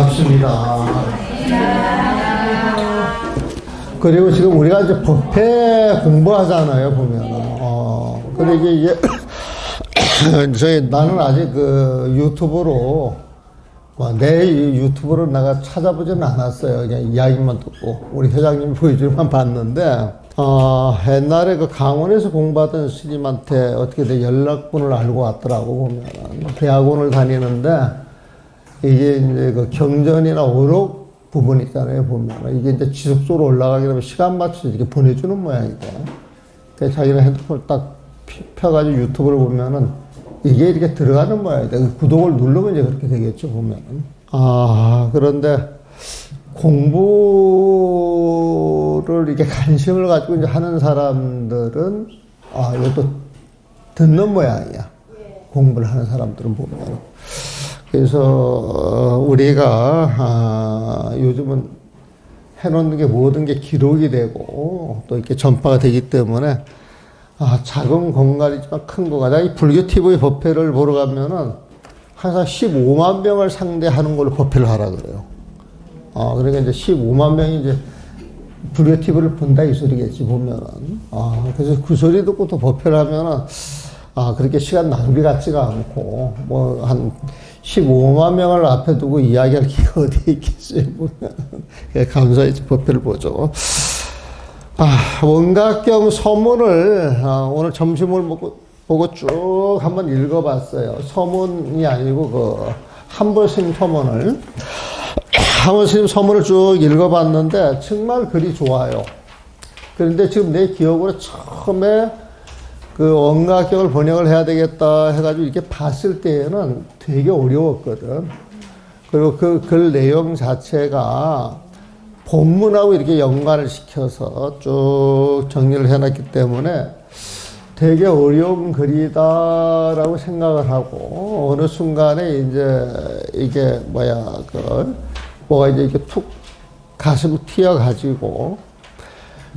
반갑습니다. 그리고 지금 우리가 이제 법회 공부하잖아요, 보면은. 근데 이게 나는 아직 그 유튜브로, 내 유튜브로 내가 찾아보지는 않았어요. 그냥 이야기만 듣고, 우리 회장님 보여주기만 봤는데, 옛날에 그 강원에서 공부하던 스님한테 어떻게 연락분을 알고 왔더라고, 보면은. 대학원을 다니는데, 이게 이제 그 경전이나 오록 부분 있잖아요, 보면. 이게 이제 지속적으로 올라가게 되면 시간 맞춰서 이렇게 보내주는 모양이다. 그래서 자기는 핸드폰을 딱 펴가지고 유튜브를 보면은 이게 이렇게 들어가는 모양이다. 구독을 누르면 이제 그렇게 되겠죠, 보면은. 그런데 공부를 이렇게 관심을 가지고 이제 하는 사람들은, 이것도 듣는 모양이야. 공부를 하는 사람들은 보면. 그래서 우리가 요즘은 해놓는 게 모든 게 기록이 되고 또 이렇게 전파가 되기 때문에 작은 공간이지만 큰 공간. 이 불교 TV 법회를 보러 가면은 항상 15만 명을 상대하는 걸로 법회를 하라 그래요. 그러니까 이제 15만 명이 이제 불교 TV를 본다 이 소리겠지, 보면은. 그래서 그 소리 듣고 또 법회를 하면은 그렇게 시간 낭비 같지가 않고, 한 15만 명을 앞에 두고 이야기할 기회가 어디에 있겠어요, 보면. 감사히 법회를 보죠. 원각경 서문을, 오늘 점심을 보고 쭉 한번 읽어봤어요. 서문이 아니고, 한벌 스님 서문을. 한벌 스님 서문을 쭉 읽어봤는데, 정말 글이 좋아요. 그런데 지금 내 기억으로 처음에 그 원각경을 번역을 해야 되겠다 해가지고 이렇게 봤을 때에는 되게 어려웠거든. 그리고 그 글 내용 자체가 본문하고 이렇게 연관을 시켜서 쭉 정리를 해놨기 때문에 되게 어려운 글이다라고 생각을 하고, 어느 순간에 이제 이게 뭐가 이제 이렇게 툭 가슴 튀어가지고,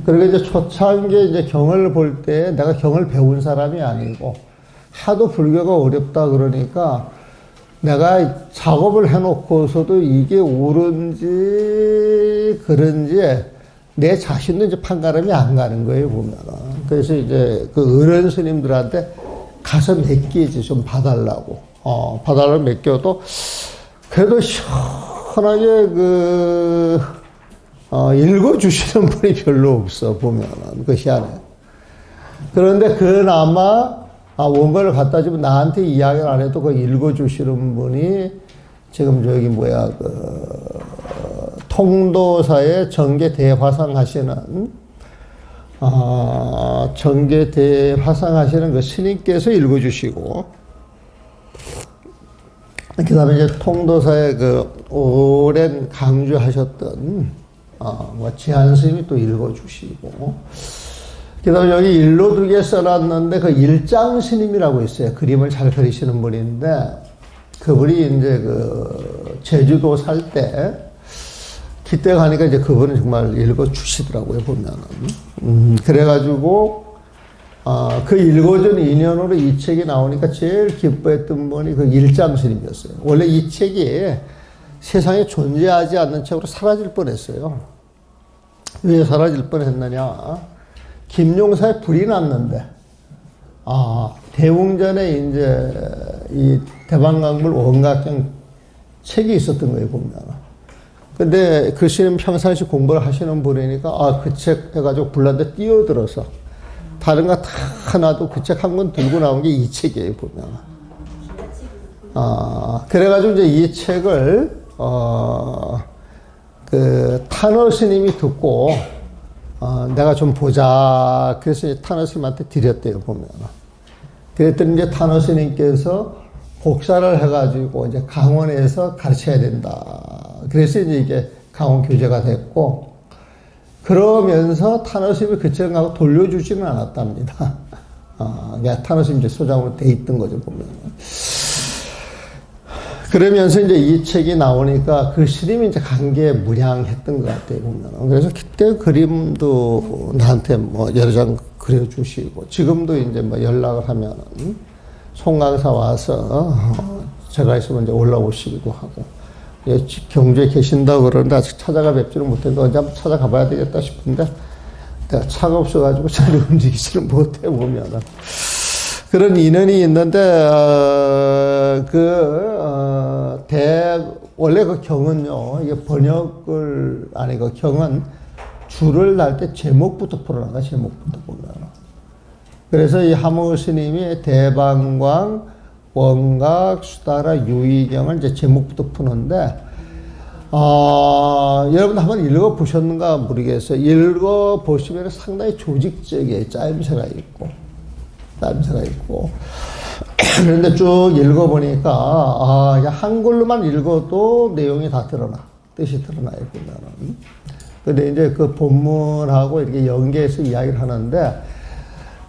그리고 이제 초창기에 이제 경을 볼 때 내가 경을 배운 사람이 아니고 하도 불교가 어렵다 그러니까 내가 작업을 해놓고서도 이게 옳은지 그런지 내 자신도 이제 판가름이 안 가는 거예요, 보면은. 그래서 이제 그 어른 스님들한테 가서 맡기지 좀 봐달라고. 봐달라고 맡겨도 그래도 시원하게 읽어주시는 분이 별로 없어, 보면은. 그 희한해. 그런데 그나마, 원고를 갖다 주면 나한테 이야기를 안 해도 그 읽어주시는 분이 지금 통도사의 정계대화상 하시는, 정계대화상 그 스님께서 읽어주시고, 그 다음에 이제 통도사의 오랜 강주하셨던, 지한 스님이 또 읽어주시고, 그 다음에 여기 일로두개 써놨는데, 그 일장 스님이라고 있어요. 그림을 잘 그리시는 분인데, 그분이 이제 제주도 살 때, 기대 가니까 이제 그분은 정말 읽어주시더라고요, 보면은. 그래가지고, 그 읽어준 인연으로 이 책이 나오니까 제일 기뻐했던 분이 그 일장 스님이었어요. 원래 이 책이 세상에 존재하지 않는 책으로 사라질 뻔했어요. 왜 사라질 뻔했느냐? 김용사에 불이 났는데, 대웅전에 이제 이 대방강불 원각경 책이 있었던 거예요, 보면. 근데 그 스님 평상시 공부를 하시는 분이니까, 그 책 해가지고 불난데 뛰어들어서 다른 거 다 놔도 그 책 한 권 들고 나온 게 이 책이에요, 보면. 그래가지고 이제 이 책을 타너 스님이 듣고, 내가 좀 보자. 그래서 타너 스님한테 드렸대요, 보면. 그랬더니 이제 타너 스님께서 복사를 해가지고 이제 강원에서 가르쳐야 된다. 그래서 이제 이게 강원 교재가 됐고, 그러면서 타너 스님이 그 책을 하고 돌려주지는 않았답니다. 타너 스님 이제 소장으로 돼 있던 거죠, 보면. 그러면서 이제 이 책이 나오니까 그 스님이 이제 관계에 무량했던 것 같아요, 보면. 그래서 그때 그림도 나한테 여러 장 그려주시고, 지금도 이제 연락을 하면은 송강사 와서 제가 있으면 이제 올라오시기도 하고 경주에 계신다고 그러는데 아직 찾아가 뵙지는 못했는데 언제 한번 찾아가 봐야 되겠다 싶은데 내가 차가 없어가지고 잘 움직이지는 못해 보면은. 그런 인연이 있는데, 원래 그 경은요, 이게 번역을, 아니, 그 경은 줄을 날 때 제목부터 풀어나가, 제목부터 보면. 그래서 이 하무 스님이 대방광, 원각, 수다라, 유의경을 이제 제목부터 푸는데, 여러분 한번 읽어보셨는가 모르겠어요. 읽어보시면 상당히 조직적이에요. 짜임새가 있고. 그런데 쭉 읽어보니까, 한글로만 읽어도 내용이 다 드러나. 뜻이 드러나요, 보면은. 근데 이제 그 본문하고 이렇게 연계해서 이야기를 하는데,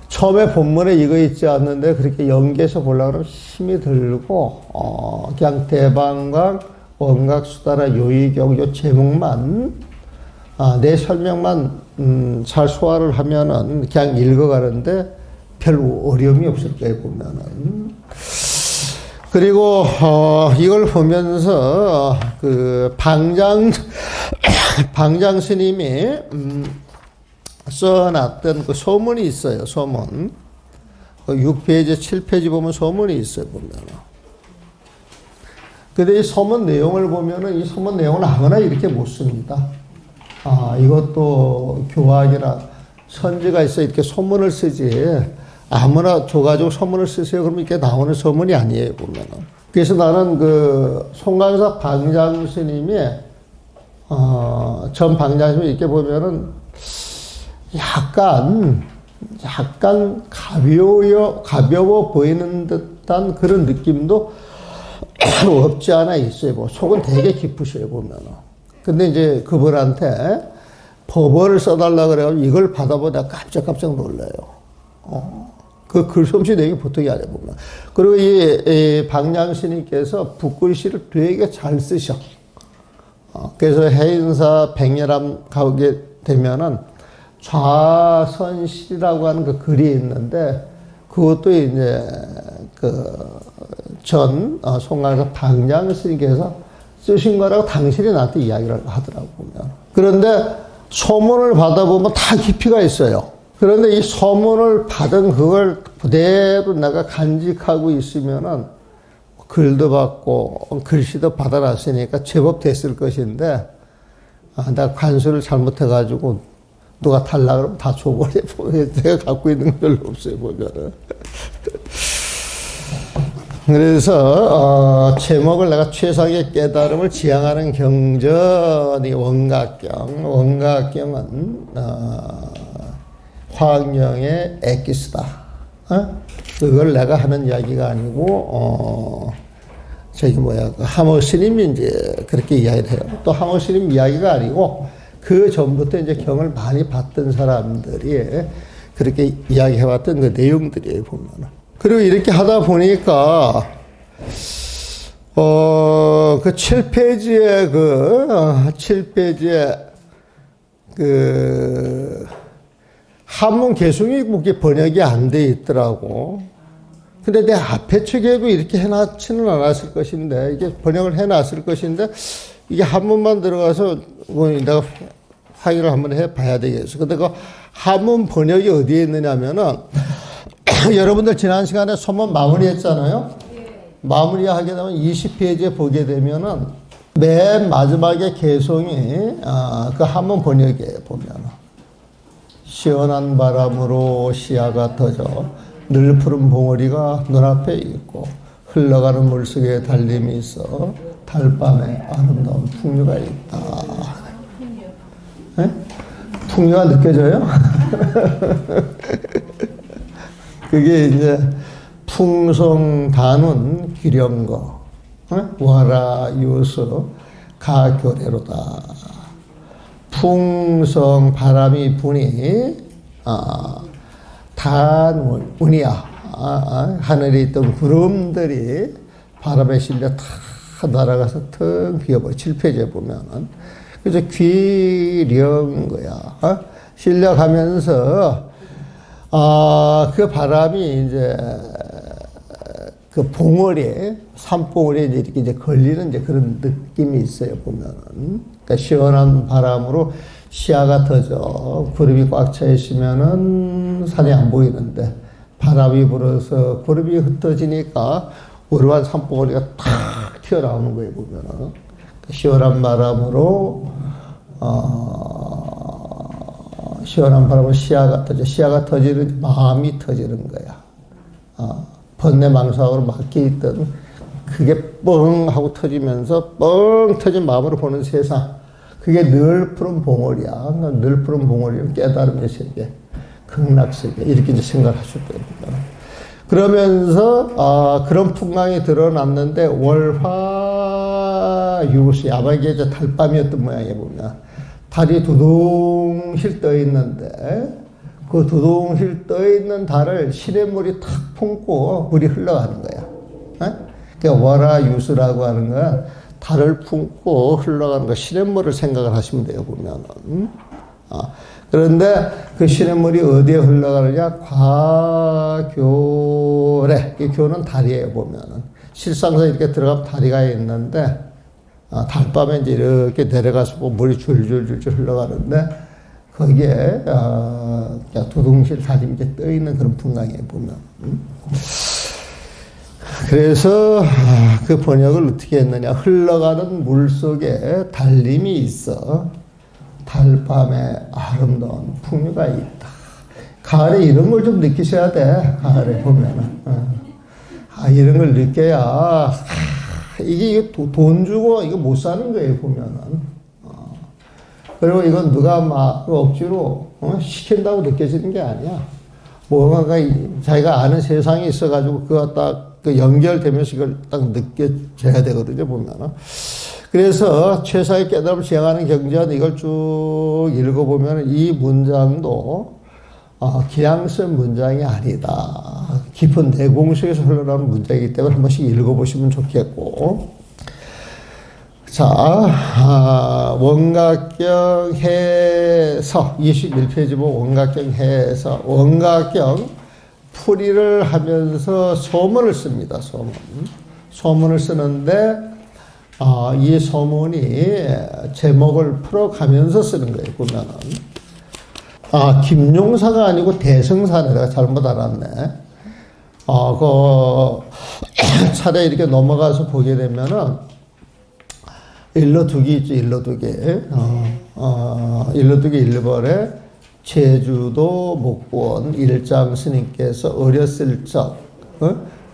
처음에 본문에 이거 있지 않는데, 그렇게 연계해서 보려고 하면 힘이 들고, 그냥 대방광, 원각, 수다라, 요의경, 요 제목만, 내 설명만, 잘 소화를 하면은 그냥 읽어가는데, 별 어려움이 없을 거예요, 보면은. 그리고, 이걸 보면서, 방장 스님이, 써놨던 그 소문이 있어요, 소문. 6페이지, 7페이지 보면 소문이 있어요, 보면은. 근데 이 소문 내용을 보면은 이 소문 내용을 아무나 이렇게 못 씁니다. 이것도 교학이나 선지가 있어 이렇게 소문을 쓰지. 아무나 줘가지고 소문을 쓰세요. 그러면 이렇게 나오는 소문이 아니에요, 보면은. 그래서 나는 송강사 방장 스님이, 전 방장 스님이 이렇게 보면은 약간 가벼워 보이는 듯한 그런 느낌도 없지 않아 있어요. 뭐 속은 되게 깊으셔요, 보면은. 근데 이제 그분한테 법어를 써달라 그래가지고 이걸 받아보다 깜짝 놀라요. 그 글솜씨 내용이 보통이 아니야, 보면. 그리고 이 방장 스님께서 붓글씨를 되게 잘 쓰셔. 그래서 해인사 백렬암 가게 되면은 좌선실이라고 하는 그 글이 있는데, 그것도 이제 송강사 방장 스님께서 쓰신 거라고 당신이 나한테 이야기를 하더라고, 보면. 그런데 소문을 받아보면 다 깊이가 있어요. 그런데 이 소문을 받은 그걸 그대로 내가 간직하고 있으면은 글도 받고 글씨도 받아놨으니까 제법 됐을 것인데, 내가 관수를 잘못해가지고 누가 달라 그러면 다 줘버려. 내가 갖고 있는 건 별로 없어요, 보면은. 그래서 제목을 내가 최상의 깨달음을 지향하는 경전이 원각경은 화학령의 엑기스다. 그걸 내가 하는 이야기가 아니고 하모 스님이 이제 그렇게 이야기를 해요. 또 하모 스님 이야기가 아니고 그 전부터 이제 경을 많이 봤던 사람들이 그렇게 이야기해왔던 그 내용들이에요, 보면은. 그리고 이렇게 하다 보니까, 그 7페이지에 7페이지에 한문 개성이 그게 번역이 안 돼 있더라고. 근데 내 앞에 책에도 이렇게 해놨지는 않았을 것인데, 이게 번역을 해놨을 것인데, 이게 한문만 들어가서 내가 확인을 한번 해봐야 되겠어. 근데 그 한문 번역이 어디에 있느냐면은, 여러분들 지난 시간에 소문 마무리했잖아요. 마무리하게 되면 20페이지에 보게 되면은 맨 마지막에 개성이 그 한문 번역이에요, 보면. 시원한 바람으로 시야가 터져 늘 푸른 봉우리가 눈앞에 있고 흘러가는 물속에 달림이 있어 달밤에 아름다운 풍류가 있다. 네? 풍류가 느껴져요? 그게 이제 풍성 단운 기령거 와라 유서 가교례로다. 풍성 바람이 부니 단운이야. 하늘에 있던 구름들이 바람에 실려 다 날아가서 텅 비어버려. 7페이지에 보면은. 그래서 귀령거야. 실려가면서 그 바람이 이제 그 봉우리에, 산봉우리에 이렇게 이제 걸리는 이제 그런 느낌이 있어요, 보면은. 그러니까 시원한 바람으로 시야가 터져. 구름이 꽉 차 있으면은 산이 안 보이는데, 바람이 불어서 구름이 흩어지니까 우르한 산봉우리가 탁 튀어나오는 거예요, 보면은. 시원한 바람으로, 시원한 바람으로 시야가 터져. 시야가 터지는, 마음이 터지는 거야. 번뇌망상으로 막혀있던 그게 뻥 하고 터지면서 뻥 터진 마음으로 보는 세상. 그게 늘 푸른 봉우리야. 늘 푸른 봉우리를 깨달음의 세계, 극락세계, 이렇게 이제 생각을 하실 겁니다. 그러면서, 그런 풍광이 드러났는데, 월화유시, 아마 이게 이제 달밤이었던 모양이에 보면, 달이 두둥실 떠 있는데, 그 두둥실 떠 있는 달을 시냇물이 탁 품고 물이 흘러가는 거야. 그러니까 월화유수라고 하는 건 달을 품고 흘러가는 거, 시냇물을 생각을 하시면 돼요, 보면은. 그런데 그 시냇물이 어디에 흘러가느냐? 과교래. 이 교는 다리예요, 보면은. 실상서 이렇게 들어가면 다리가 있는데, 달밤에 이제 이렇게 내려가서 물이 줄줄줄줄 흘러가는데, 거기에, 두둥실 달이 이제 떠 있는 그런 풍광이에요, 보면. 그래서 그 번역을 어떻게 했느냐. 흘러가는 물 속에 달림이 있어. 달밤에 아름다운 풍류가 있다. 가을에 이런 걸 좀 느끼셔야 돼. 가을에 보면은. 이런 걸 느껴야, 이게 돈 주고 이거 못 사는 거예요, 보면은. 그리고 이건 누가 막 억지로 시킨다고 느껴지는 게 아니야. 뭔가 자기가 아는 세상이 있어가지고 그거 딱 그 연결되면서 이걸 딱 느껴져야 되거든요, 보면은. 그래서 최사의 깨달음을 지향하는 경전 이걸 쭉 읽어보면 이 문장도 그냥 쓴 문장이 아니다. 깊은 내공 속에서 흘러나오는 문장이기 때문에 한 번씩 읽어보시면 좋겠고. 자, 원각경 해서 21페이지 보면 원각경 해서 원각경 풀이를 하면서 소문을 씁니다. 소문을 쓰는데 이 소문이 제목을 풀어가면서 쓰는 거예요. 보면은 김용사가 아니고 대승사네. 내가 잘못 알았네. 차례 이렇게 넘어가서 보게 되면은 일러두기 있죠, 일러두기. 일러두기 1번에 제주도 목권 일장 스님께서 어렸을 적,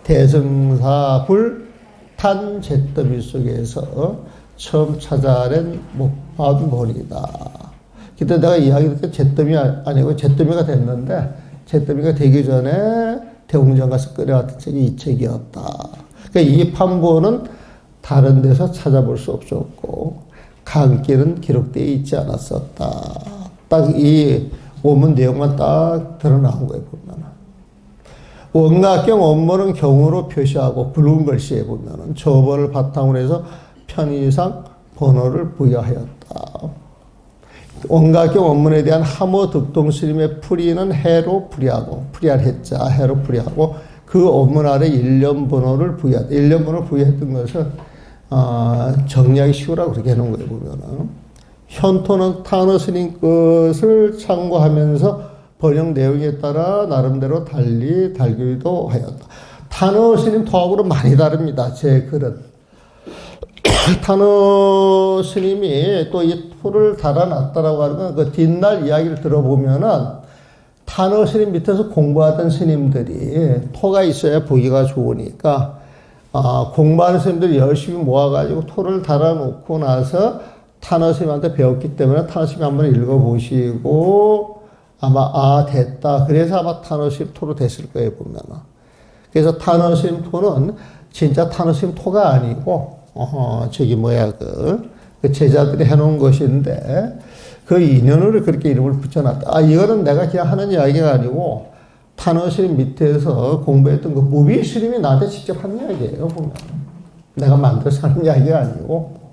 대승사 불탄 잿더미 속에서 처음 찾아낸 목판본이다. 그때 내가 이야기했을 때 잿더미 아니고 잿더미가 됐는데, 잿더미가 되기 전에 대웅전 가서 끓여왔던 책이 이 책이었다. 그러니까 이 판본은 다른 데서 찾아볼 수 없었고 강길은 기록되어 있지 않았었다. 딱 이 원문 내용만 딱 드러나온 거예요, 보면은. 원각경 원문은 경으로 표시하고 붉은 글씨에 보면은 저번을 바탕으로 해서 편의상 번호를 부여하였다. 원각경 원문에 대한 함어 득동스님의 풀이는 해로 풀이하고, 풀이할 해자 해로 풀이하고 그 원문 아래 일련 번호를 부여했다. 일련 번호를 부여했던 것은 정리하기 쉬우라고 그렇게 해놓은 거예요, 보면은. 현토는 타너 스님 것을 참고하면서 번역 내용에 따라 나름대로 달리 달기도 하였다. 타너 스님 토하고는 많이 다릅니다, 제 글은. 타너 스님이 또 이 토를 달아놨다라고 하는 건 그 뒷날 이야기를 들어보면은 타너 스님 밑에서 공부하던 스님들이 토가 있어야 보기가 좋으니까 공부하는 스님들이 열심히 모아가지고 토를 달아놓고 나서 타너 스님한테 배웠기 때문에 타너 스님 한번 읽어보시고 아마 됐다. 그래서 아마 타너 스님 토로 됐을 거예요, 보면은. 그래서 타너 스님 토는 진짜 타너 스님 토가 아니고 그 제자들이 해놓은 것인데 그 인연으로 그렇게 이름을 붙여놨다. 이거는 내가 그냥 하는 이야기가 아니고 타너 스님 밑에서 공부했던 그 무비 스님이 나한테 직접 한 이야기예요, 보면. 내가 만들어서 하는 이야기가 아니고.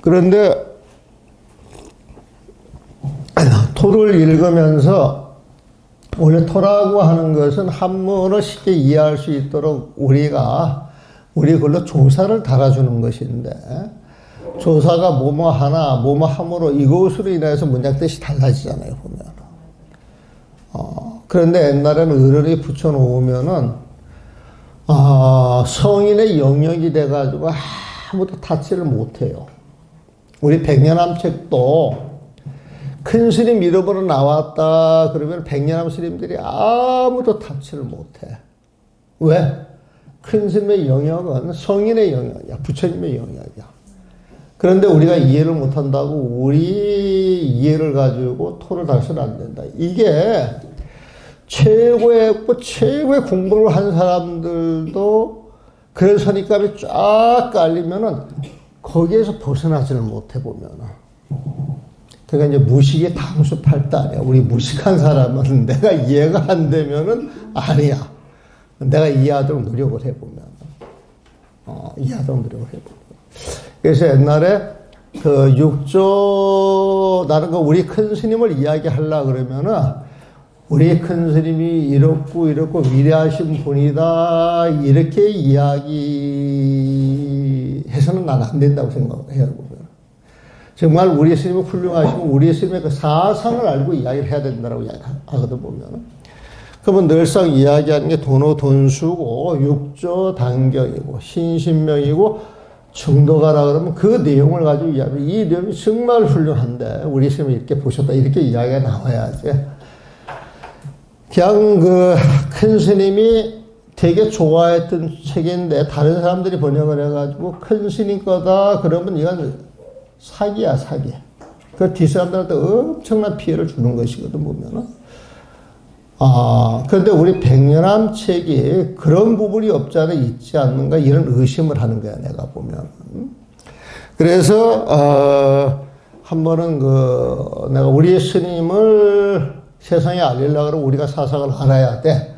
그런데 토를 읽으면서 원래 토라고 하는 것은 한문을 쉽게 이해할 수 있도록 우리 그걸로 조사를 달아주는 것인데, 조사가 뭐뭐 하나, 뭐뭐 함으로 이것으로 인해서 문장 뜻이 달라지잖아요, 보면. 그런데 옛날에는 어른이 붙여놓으면은, 성인의 영역이 돼가지고 아무도 타치를 못해요. 우리 백년함 책도 큰 스님 이름으로 나왔다 그러면 백년함 스님들이 아무도 타치를 못해. 왜? 큰 스님의 영역은 성인의 영역이야. 부처님의 영역이야. 그런데 우리가 이해를 못한다고 우리 이해를 가지고 토를 달서는 안 된다. 이게 최고의 공부를 한 사람들도 그런 선입감이 쫙 깔리면은 거기에서 벗어나지를 못해 보면은. 그러니까 이제 무식이 당수팔달이야. 우리 무식한 사람은 내가 이해가 안 되면은 아니야. 내가 이해하도록 노력을 해보면. 이해하도록 노력을 해보면. 그래서 옛날에 그 나는 우리 큰 스님을 이야기하려고 그러면은 우리 큰 스님이 이렇고 위대하신 분이다. 이렇게 이야기해서는 난 안 된다고 생각해요. 정말 우리 스님이 훌륭하시면 우리 스님의 그 사상을 알고 이야기를 해야 된다고 이야기하거든, 보면. 그러면 늘상 이야기하는 게 돈수고, 육조 단경이고, 신신명이고, 정도가라 그러면 그 내용을 가지고 이야기하면 이 내용이 정말 훌륭한데, 우리 스님이 이렇게 보셨다, 이렇게 이야기가 나와야지. 그냥 큰 스님이 되게 좋아했던 책인데, 다른 사람들이 번역을 해가지고, 큰 스님 거다, 그러면 이건 사기야, 사기. 그 뒷사람들한테 엄청난 피해를 주는 것이거든, 보면은. 그런데 우리 백년함 책이 그런 부분이 없지 않아 있지 않는가, 이런 의심을 하는 거야, 내가 보면. 그래서, 한 번은 내가 우리 스님을 세상에 알리려고 하면 우리가 사상을 알아야 돼.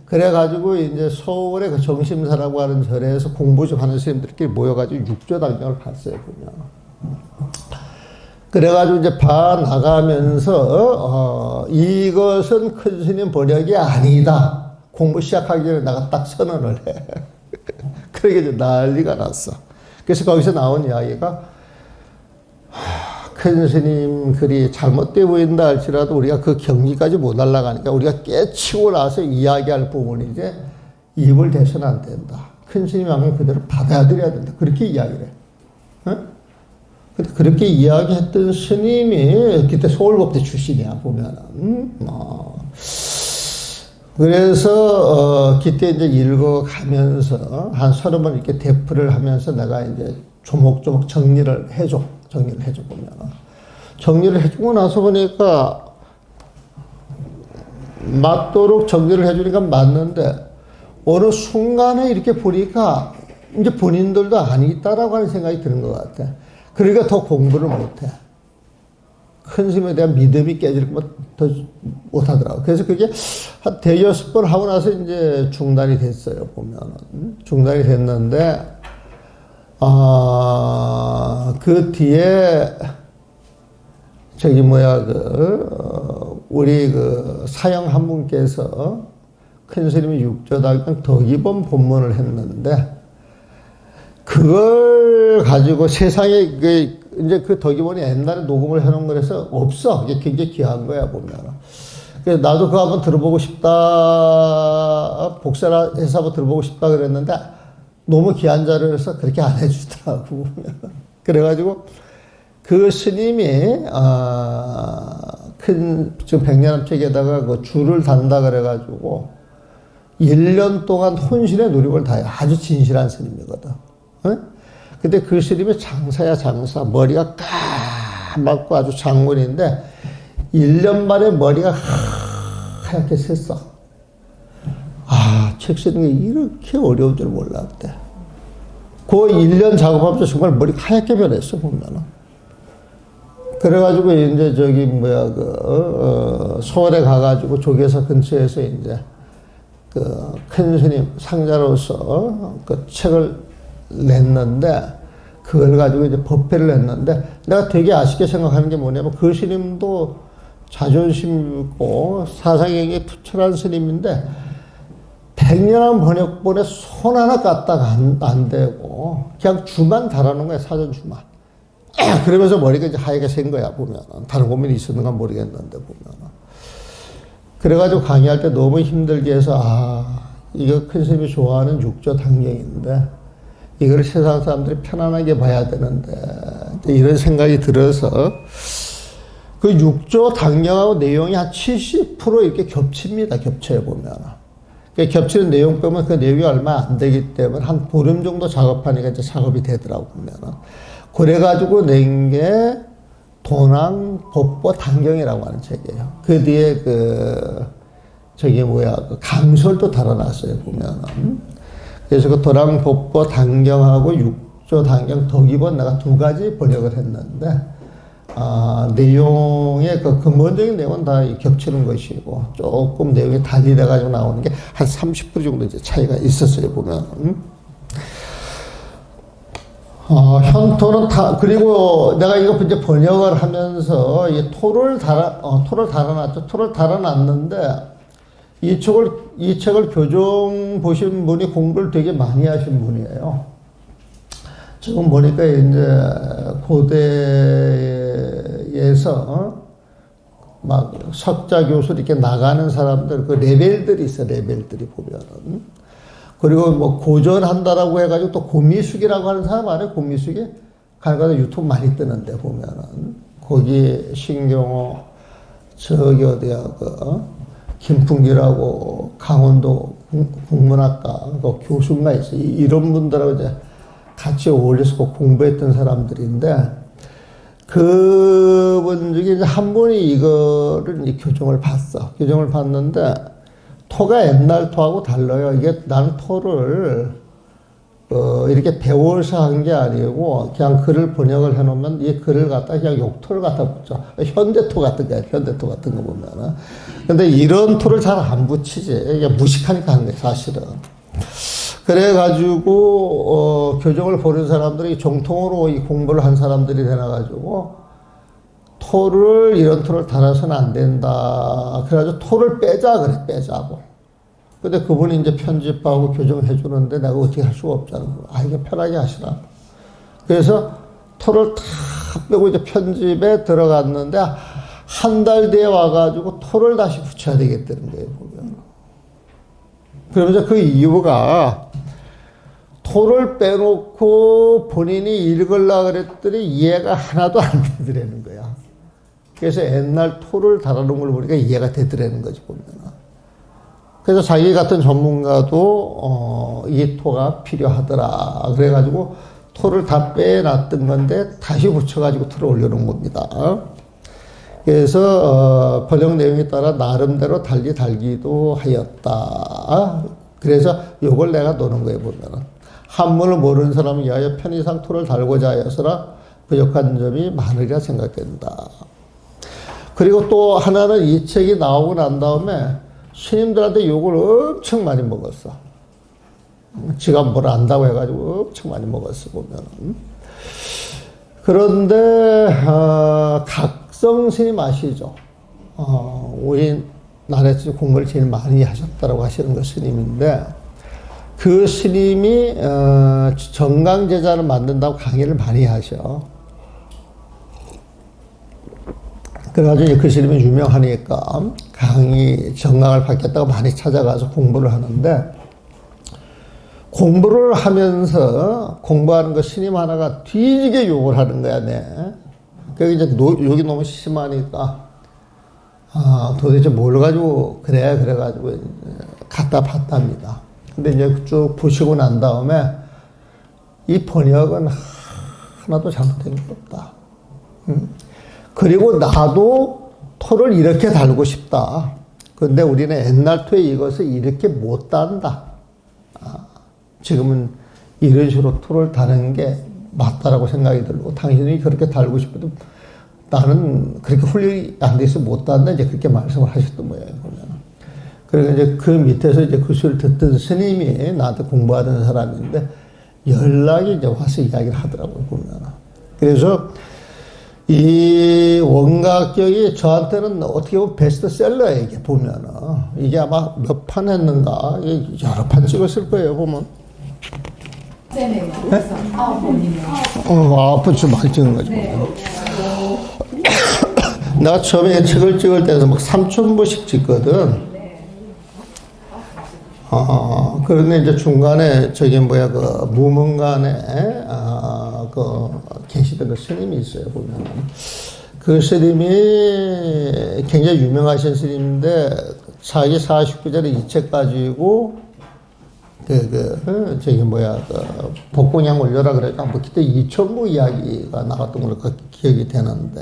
그래가지고, 이제 서울의 그 정심사라고 하는 절에서 공부 좀 하는 스님들끼리 모여가지고 육조단경을 갔어요, 보면. 그래가지고 이제 나가면서, 이것은 큰 스님 번역이 아니다. 공부 시작하기 전에 내가 딱 선언을 해. 그러게 이제 난리가 났어. 그래서 거기서 나온 이야기가, 큰 스님 글이 잘못되어 보인다 할지라도 우리가 그 경지까지 못 올라가니까 우리가 깨치고 나서 이야기할 부분이 이제 입을 대서는 안 된다. 큰 스님이 하면 그대로 받아들여야 된다. 그렇게 이야기를 해. 근데 그렇게 이야기했던 스님이 그때 서울법대 출신이야, 보면은. 그래서, 그때 이제 읽어가면서 한 30번 이렇게 대프를 하면서 내가 이제 조목조목 정리를 해줘, 보면은. 정리를 해주고 나서 보니까 맞도록 정리를 해주니까 맞는데 어느 순간에 이렇게 보니까 이제 본인들도 아니다라고 하는 생각이 드는 것 같아. 그러니까 더 공부를 못해. 큰 스님에 대한 믿음이 깨지면 더 못하더라고. 그래서 그게 한 대여섯 번 하고 나서 이제 중단이 됐어요, 보면은. 중단이 됐는데, 그 뒤에, 우리 사형 한 분께서 큰 스님이 육조단경 덕이본 본문을 했는데, 그걸 가지고 세상에 이제 그 덕이본이 옛날에 녹음을 해놓은 거라서 없어. 이게 굉장히 귀한 거야, 보면. 그래서 나도 그거 한번 들어보고 싶다, 복사를 해서 한번 들어보고 싶다 그랬는데 너무 귀한 자료라서 그렇게 안 해주더라고. 그래가지고 그 스님이, 지금 백년함 책에다가 그 줄을 단다 그래가지고 1년 동안 혼신의 노력을 다해. 아주 진실한 스님이거든. 근데 그 스님이 장사야, 장사. 머리가 까맣고 아주 장군인데, 1년 만에 머리가 하얗게 샜어. 책 쓰는 게 이렇게 어려운 줄 몰랐대. 그 1년 작업하면서 정말 머리가 하얗게 변했어, 보면은. 그래가지고, 이제 서울에 가가지고 조계사 근처에서 이제, 큰 스님 상자로서 그 책을 냈는데, 그걸 가지고 이제 법회를 했는데, 내가 되게 아쉽게 생각하는 게 뭐냐면, 그 스님도 자존심 있고 사상에 굉장히 투철한 스님인데 100년한 번역본에 손 하나 까딱 안 대고 그냥 주만 달아놓은 거야. 사전 주만. 그러면서 머리가 이제 하얘게 생 거야. 보면 다른 고민이 있었는가 모르겠는데 보면. 그래가지고 강의할 때 너무 힘들게 해서 이거 큰 스님이 좋아하는 육조 당경인데 이걸 세상 사람들이 편안하게 봐야 되는데 이런 생각이 들어서 그 육조 당경하고 내용이 한 70% 이렇게 겹칩니다. 겹쳐요 보면. 겹치는 내용 빼면 그 내용이 얼마 안 되기 때문에 한 보름 정도 작업하니까 이제 작업이 되더라고 보면. 그래가지고 낸 게 도낭 법보 당경이라고 하는 책이에요. 그 뒤에 그 감설도 달아놨어요 보면. 그래서 그 도낭 법보 당경하고 육조 당경 덕입원 내가 두 가지 번역을 했는데 내용의 그 근본적인 내용은 다 겹치는 것이고 조금 내용이 달리돼가지고 나오는 게 한 30% 정도 이제 차이가 있었어요 보면. 현토는 그리고 내가 이거 이제 번역을 하면서 이 토를 달아놨죠. 토를 달아놨는데 이 책을 교종 보신 분이 공부를 되게 많이 하신 분이에요. 지금 보니까 이제 고대에서 막 석자 교수 이렇게 나가는 사람들 그 레벨들이 있어. 레벨들이 보면은. 그리고 뭐 고전한다라고 해가지고 또 고미숙이라고 하는 사람 알아요? 고미숙이? 가다가 유튜브 많이 뜨는데 보면은. 거기 신경호, 저기 어디야, 김풍기라고 강원도 국문학과 그 교수가 있어요. 이런 분들하고 이제 같이 어울려서 공부했던 사람들인데, 그분 중에 이제 한 분이 이거를 이제 교정을 봤어. 교정을 봤는데, 토가 옛날 토하고 달라요. 이게 나는 토를 이렇게 배워서 한 게 아니고 그냥 글을 번역을 해놓으면 이 글을 갖다 그냥 욕토를 갖다 붙여. 현대토 같은 거야. 현대토 같은 거 보면은. 근데 이런 토를 잘 안 붙이지. 이게 무식하니까 하는 거야 사실은. 그래가지고 교정을 보는 사람들이 정통으로 이 공부를 한 사람들이 되나가지고 토를 이런 토를 달아서는 안 된다. 그래가지고 토를 빼자 그래. 빼자고. 근데 그분이 이제 편집하고 교정해 주는데 내가 어떻게 할 수가 없잖아. 이게 편하게 하시라. 그래서 토를 다 빼고 이제 편집에 들어갔는데 한 달 뒤에 와가지고 토를 다시 붙여야 되겠다는 거예요, 보면. 그러면서 그 이유가 토를 빼놓고 본인이 읽으려고 그랬더니 이해가 하나도 안 되더라는 거야. 그래서 옛날 토를 달아놓은 걸 보니까 이해가 되더라는 거지, 보면. 그래서 자기 같은 전문가도, 이 토가 필요하더라. 그래가지고 토를 다 빼놨던 건데 다시 붙여가지고 토를 올려놓은 겁니다. 그래서, 번역 내용에 따라 나름대로 달리 달기도 하였다. 그래서 요걸 내가 노는 거예요, 보면은. 한문을 모르는 사람은 이하여 편의상 토를 달고자 하여서라 부족한 점이 많으리라 생각된다. 그리고 또 하나는 이 책이 나오고 난 다음에 스님들한테 욕을 엄청 많이 먹었어. 지가 뭘 안다고 해가지고 엄청 많이 먹었어, 보면은. 그런데, 각성 스님 아시죠? 우리나라에서 공부를 제일 많이 하셨다라고 하시는 그 스님인데, 그 스님이, 정강제자를 만든다고 강의를 많이 하셔. 그래가지고 그 스님이 유명하니까 강의 정강을 받겠다고 많이 찾아가서 공부를 하는데 공부를 하면서 공부하는 거 스님 하나가 뒤지게 욕을 하는 거야, 그래서 이제 욕이 너무 심하니까 도대체 뭘 가지고 그래 그래가지고 갖다 봤답니다. 근데 이제 쭉 보시고 난 다음에 이 번역은 하나도 잘못된 게 없다. 그리고 나도 토를 이렇게 달고 싶다. 근데 우리는 옛날 토에 이것을 이렇게 못 단다. 지금은 이런 식으로 토를 다는 게 맞다라고 생각이 들고, 당신이 그렇게 달고 싶어도 나는 그렇게 훈련이 안 돼서 못 단다. 이제 그렇게 말씀을 하셨던 모양이에요, 보면. 그리고 이제 그 밑에서 이제 그 소리를 듣던 스님이 나한테 공부하는 사람인데 연락이 이제 와서 이야기를 하더라고요, 보면. 그래서 이 원각경이 저한테는 어떻게 보면 베스트셀러예요. 이게 보면은 이게 아마 몇 판 했는가 여러 판 찍었을 거예요. 보면 네? 9번이네요. 9번 많이 찍은 거죠. 내가 처음에 책을 찍을 때는 막 3,000부씩 찍거든. 그런데 이제 중간에 저기 뭐야 그 무문간에 그 계시던 그 스님이 있어요. 보면 그 스님이 굉장히 유명하신 스님인데 자기 49절에 이 책 가지고 저기 뭐야 그 복공양 올려라 그래가 뭐 그때 이천부 이야기가 나갔던 걸로 기억이 되는데.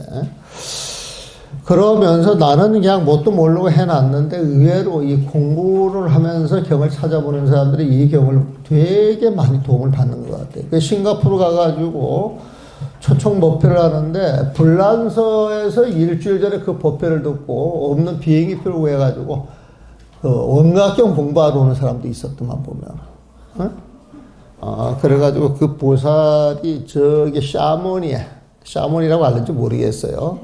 그러면서 나는 그냥 뭣도 모르고 해놨는데 의외로 이 공부를 하면서 경을 찾아보는 사람들이 이 경을 되게 많이 도움을 받는 것 같아요. 그 싱가포르 가가지고 초청 법회를 하는데 불란서에서 일주일 전에 그 법회를 듣고 없는 비행기표를 구해가지고 그 원각경 공부하러 오는 사람도 있었더만 보면. 그래가지고 그 보살이 저기 샤몬이라고 알는지 모르겠어요.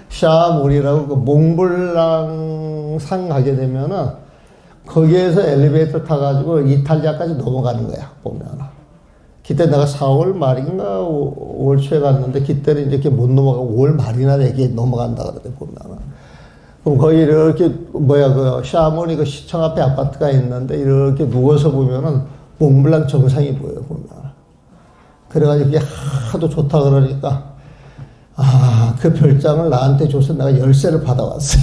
샤몬이라고 그 몽블랑산 가게 되면은 거기에서 엘리베이터 타가지고 이탈리아까지 넘어가는 거야, 보면은. 그때 내가 4월 말인가 5월 초에 갔는데 그때는 이렇게 못 넘어가고 5월 말이나 되게 넘어간다 그러대, 보면은. 그럼 거기 이렇게 그 샤몬이 그 시청 앞에 아파트가 있는데 이렇게 누워서 보면은 몽블랑 정상이 보여요, 보면. 그래가지고 이게 하도 좋다 그러니까 그 별장을 나한테 줘서 내가 열쇠를 받아왔어.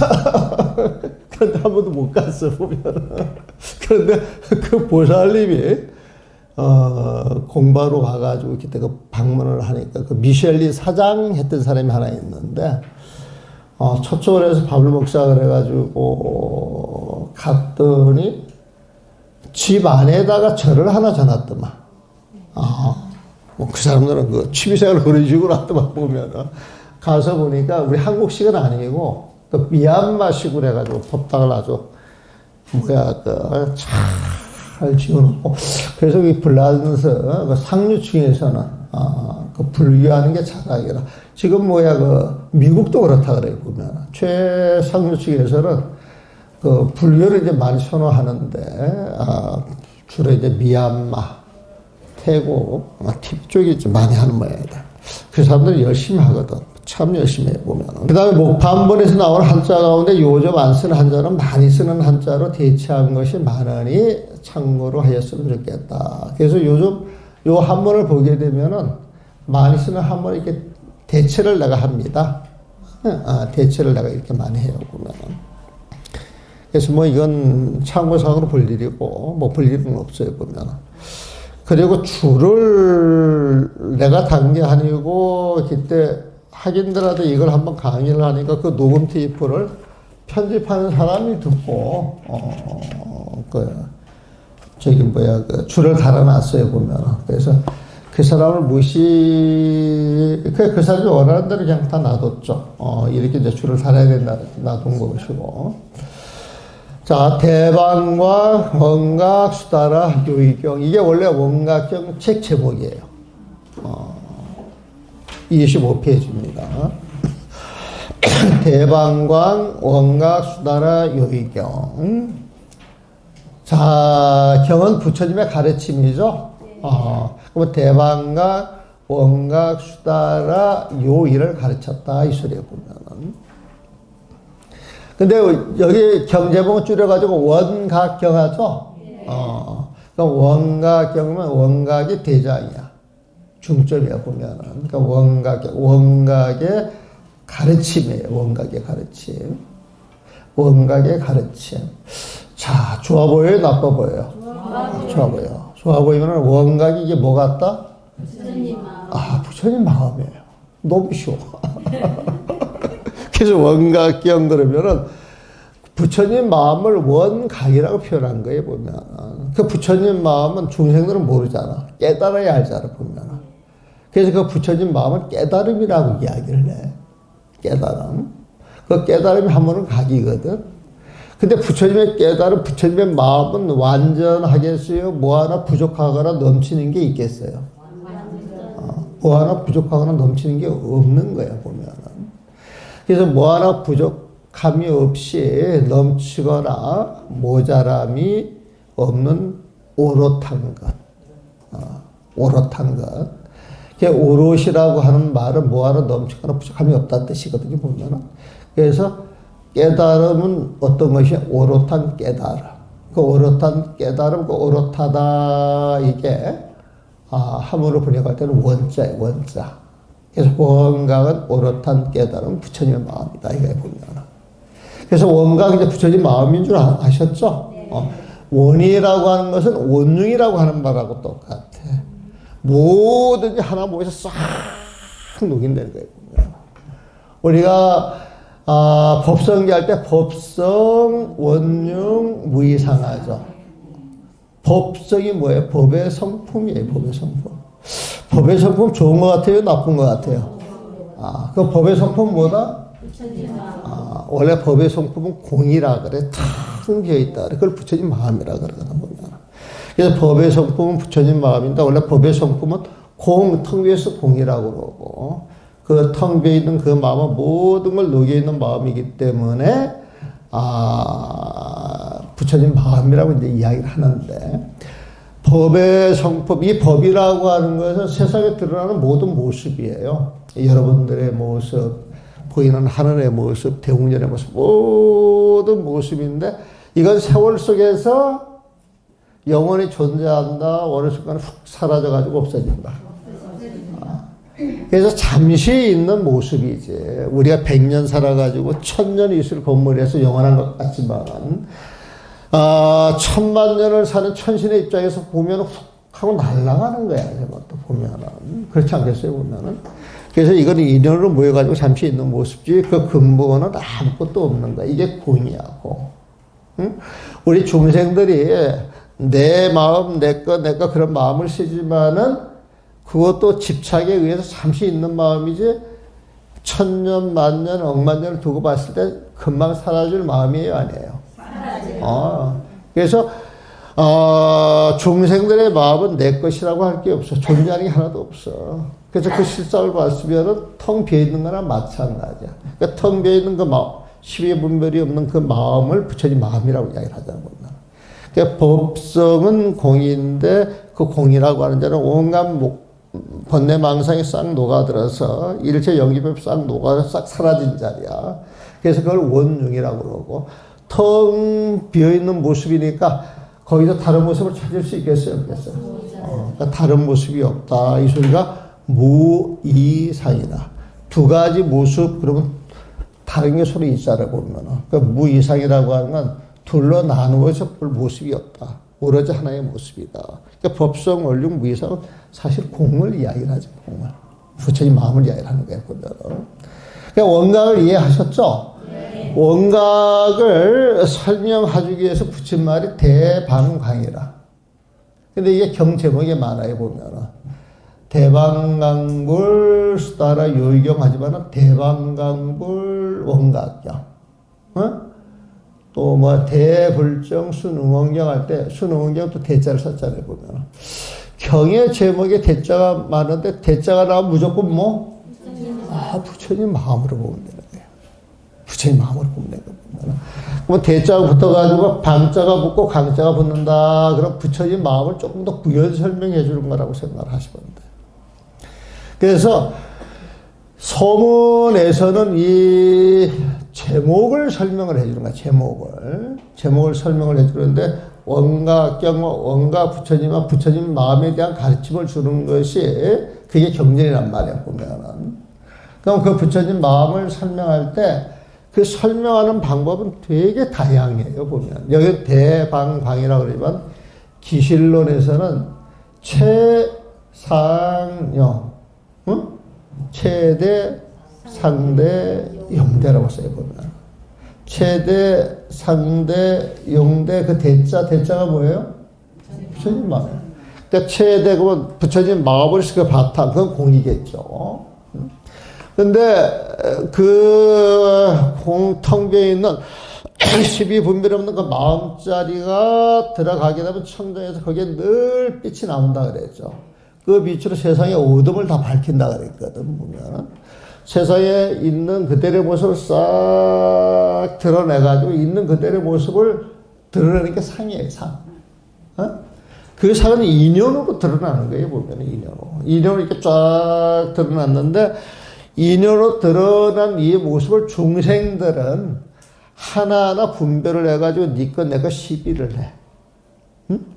그런데 한 번도 못 갔어, 보면은. 그런데 그 보살님이 공부하러 가가지고 그때 그 방문을 하니까 그 미셸리 사장 했던 사람이 하나 있는데 초청을 해서 밥을 먹자 그래가지고 갔더니 집 안에다가 절을 하나 져놨더만. 뭐 그 사람들은 그 취미생활을 그런 식으로 하더만 보면은. 가서 보니까 우리 한국식은 아니고 또 미얀마식으로 해가지고 법당을 아주 잘 지어놓고. 그래서 이 불란서 그 상류층에서는 그 불교하는 게 자각이라. 지금 그 미국도 그렇다 그래요, 보면. 최상류층에서는 그 불교를 이제 많이 선호하는데 주로 이제 미얀마, 태국, 티베트 쪽이 좀 많이 하는 모양이다. 그 사람들은 열심히 하거든. 참 열심히 해보면. 그 다음에 목판본에서 나오는 한자 가운데 요즘 안 쓰는 한자는 많이 쓰는 한자로 대체한 것이 많으니 참고로 하였으면 좋겠다. 그래서 요즘 요 한문을 보게 되면은 많이 쓰는 한문을 이렇게 대체를 내가 합니다. 대체를 내가 이렇게 많이 해요, 보면은. 그래서 뭐 이건 참고사항으로 볼 일이고, 뭐 볼 일은 없어요, 보면은. 그리고 줄을 내가 단 게 아니고, 그때 학인들한테 이걸 한번 강의를 하니까 그 녹음 테이프를 편집하는 사람이 듣고, 그 줄을 달아놨어요, 보면. 그래서 그 사람을 그 사람이 원하는 대로 그냥 다 놔뒀죠. 이렇게 이제 줄을 달아야 된다, 놔둔 것이고. 자, 대방과 원각, 수다라, 요의경. 이게 원래 원각경 책 제목이에요. 25페이지입니다. 대방광, 원각, 수다라, 요의경. 자, 경은 부처님의 가르침이죠. 그럼 대방광, 원각, 수다라, 요의를 가르쳤다. 이 소리에 보면은. 근데 여기 경제봉 줄여가지고 원각경 하죠? 그럼 원각경이면 원각이 대장이야. 중점이야, 보면은. 그러니까 원각의 가르침이에요. 원각의 가르침. 원각의 가르침. 자, 좋아 보여요? 나빠 보여요? 좋아 보여. 좋아 보이면 원각이 이게 뭐 같다? 부처님 마음. 부처님 마음이에요. 너무 쉬워. 그래서 원각경 그러면은 부처님 마음을 원각이라고 표현한 거예요, 보면. 그 부처님 마음은 중생들은 모르잖아. 깨달아야 알잖아, 보면. 그래서 그 부처님 마음은 깨달음이라고 이야기를 해. 깨달음. 그 깨달음이 한 번은 각이거든. 근데 부처님의 깨달음, 부처님의 마음은 완전하겠어요? 뭐 하나 부족하거나 넘치는 게 있겠어요? 뭐 하나 부족하거나 넘치는 게 없는 거야, 보면은. 그래서 뭐 하나 부족함이 없이 넘치거나 모자람이 없는 오롯한 것. 오롯한 것. 오롯이라고 하는 말은 뭐 하나 넘치거나 부족함이 없다는 뜻이거든요, 보면은. 그래서 깨달음은 어떤 것이 오롯한 깨달음. 그 오롯한 깨달음, 그 오롯하다, 이게, 함으로 번역할 때는 원자예요, 원자. 그래서 원각은 오롯한 깨달음, 부처님의 마음이다, 이거에 보면. 그래서 원각이 이제 부처님 마음인 줄 아셨죠? 원이라고 하는 것은 원흉이라고 하는 말하고 똑같아. 뭐든지 하나 모여서 싹 녹인다는 거예요. 우리가 법성기할 때 법성, 원흉, 무이상하죠. 법성이 뭐예요? 법의 성품이에요. 법의 성품. 법의 성품 좋은 것 같아요? 나쁜 것 같아요? 그 법의 성품 뭐다? 원래 법의 성품은 공이라 그래. 텅 비어있다 그래. 그걸 부처님 마음이라 그러거든. 그래서 법의 성품은 부처님 마음인데, 원래 법의 성품은 공, 텅 비어서 공이라고 그러고, 그 텅 비어있는 그 마음은 모든 걸 녹여있는 마음이기 때문에, 부처님 마음이라고 이제 이야기를 하는데, 법의 성품, 이 법이라고 하는 것은 세상에 드러나는 모든 모습이에요. 여러분들의 모습, 보이는 하늘의 모습, 대웅전의 모습, 모든 모습인데, 이건 세월 속에서 영원히 존재한다. 어느 순간 훅 사라져가지고 없어진다. 그래서 잠시 있는 모습이지. 우리가 100년 살아가지고 1000년 있을 건물에서 영원한 것 같지만, 1000만 년을 사는 천신의 입장에서 보면 훅 하고 날아가는 거야. 또 보면은. 그렇지 않겠어요? 보면은. 그래서 이건 인연으로 모여가지고 잠시 있는 모습이지, 그 근본은 아무것도 없는 거야. 이게 공이야고. 응? 우리 중생들이 내 마음, 내 거 그런 마음을 쓰지만은 그것도 집착에 의해서 잠시 있는 마음이지, 1000년, 만년, 억만 년을 두고 봤을 때 금방 사라질 마음이에요, 아니에요? 그래서, 중생들의 마음은 내 것이라고 할 게 없어. 존재하는 게 하나도 없어. 그래서 그 실상을 봤으면은 텅 비어있는 거나 마찬가지야. 그러니까 텅 비어있는 그 마음, 십이분별이 없는 그 마음을 부처님 마음이라고 이야기를 하잖아. 그러니까 법성은 공인데, 그 공이라고 하는 자는 온갖 번뇌망상이 싹 녹아들어서 일체 영기법 싹 녹아서 싹 사라진 자리야. 그래서 그걸 원흉이라고 그러고, 텅 비어있는 모습이니까 거기서 다른 모습을 찾을 수 있겠어요? 없겠어요? 그러니까 다른 모습이 없다. 이 소리가 무이상이다. 두 가지 모습, 그러면 다른 게 서로 있잖아요, 보면은. 그러니까 무이상이라고 하는 건 둘로 나누어서 볼 모습이 없다. 오로지 하나의 모습이다. 그러니까 법성, 원륜, 무이상은 사실 공을 이야기를 하죠, 공을. 부처님 마음을 이야기를 하는 거예요, 보면은. 그러니까 원각을 이해하셨죠? 네. 원각을 설명하기 위해서 붙인 말이 대방광이라. 근데 이게 경제목에 많아요, 보면은. 대방강불 수다라 요의경 하지만은 대방강불 원각경. 또 뭐 대불정 순응원경 할 때 순응원경 또 대자를 썼잖아요, 보면은. 경의 제목에 대자가 많은데 대자가 나오면 무조건 뭐? 부처님 마음으로 보면 되는 거예요. 부처님 마음으로 보면 되는 거예요. 그럼 대자가 붙어가지고 방자가 붙고 강자가 붙는다. 그럼 부처님 마음을 조금 더 부연 설명해 주는 거라고 생각을 하시면 돼요. 그래서 서문에서는 이 제목을 설명을 해주는 거야. 제목을 설명을 해주는데, 원가경, 원가 부처님과 부처님 마음에 대한 가르침을 주는 것이 그게 경전이란 말이야, 보면은. 그럼 그 부처님 마음을 설명할 때 그 설명하는 방법은 되게 다양해요, 보면. 여기 대방광이라고 그러지만 기실론에서는 최상영, 최대, 상대, 영대라고 써요, 보면. 최대, 상대, 영대, 그 대자가 뭐예요? 부처님 마음. 그러니까 최대, 그건 부처님 마음을 그 바탕, 그건 공이겠죠. 근데, 텅 비어 있는 12분별 없는 그 마음자리가 들어가게 되면 청정에서 거기에 늘 빛이 나온다 그랬죠. 그 빛으로 세상의 어둠을 다 밝힌다 그랬거든. 보면 세상에 있는 그대로의 모습을 싹 드러내가지고 있는 그대로의 모습을 드러내는 게 상이에요. 상. 그 상은 인연으로 드러나는 거예요. 보면 인연으로 이렇게 쫙 드러났는데, 인연으로 드러난 이 모습을 중생들은 하나하나 분별을 해가지고 네 것 내 것 시비를 해.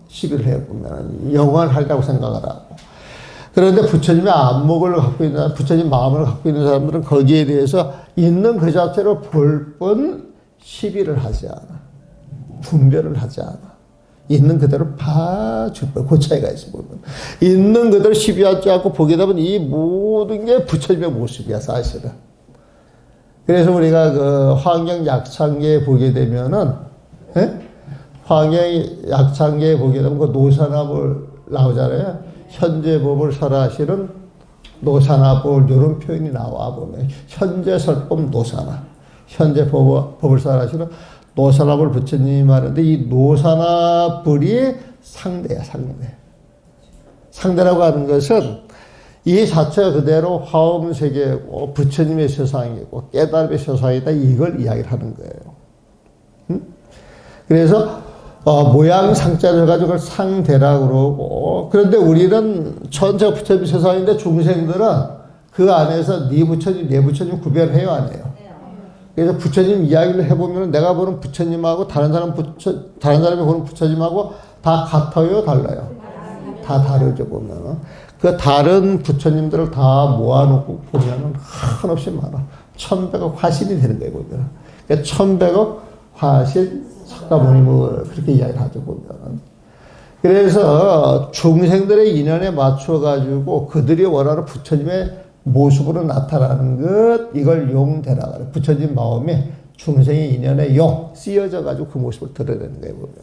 시비를 해 보면 영원하다고 생각을 하고. 그런데 부처님의 안목을 갖고 있는, 부처님 마음을 갖고 있는 사람들은 거기에 대해서 있는 그 자체로 볼 뿐 시비를 하지 않아. 분별을 하지 않아. 있는 그대로 봐줄 거야. 그 차이가 있어, 보면. 있는 그대로 시비하지 않고 보게 되면 이 모든 게 부처님의 모습이야, 사실은. 그래서 우리가 그 환경 약창계에 보게 되면은, 환경 약창계에 보게 되면 그 노산화볼 나오잖아요. 현재 법을 설하시는 노산화볼, 이런 표현이 나와 보면. 현재 설법 노산화. 현재 법을 설하시는 노산화불 부처님이 말하는데, 이 노산화불이 상대야, 상대. 상대라고 하는 것은 이 자체가 그대로 화엄 세계고 부처님의 세상이고 깨달음의 세상이다, 이걸 이야기를 하는 거예요. 그래서 모양 상자를 가지고 그걸 상대라고 그러고, 그런데 우리는 전체가 부처님 세상인데 중생들은 그 안에서 네 부처님, 내 부처님 구별해요, 안 해요? 그래서 부처님 이야기를 해보면 내가 보는 부처님하고 다른 사람이 보는 부처님하고 다 같아요, 달라요? 다 다르죠, 보면. 그 다른 부처님들을 다 모아놓고 보면 한없이 많아. 1100억 화신이 되는 거예요, 보면. 그러니까 1100억 화신 석가모니를 그렇게 이야기를 하죠, 보면. 그래서 중생들의 인연에 맞춰가지고 그들이 원하는 부처님의 모습으로 나타나는 것, 이걸 용대라 그래. 부처님 마음에 중생의 인연에 용 쓰여져 가지고 그 모습을 드러내는 거예요, 보면.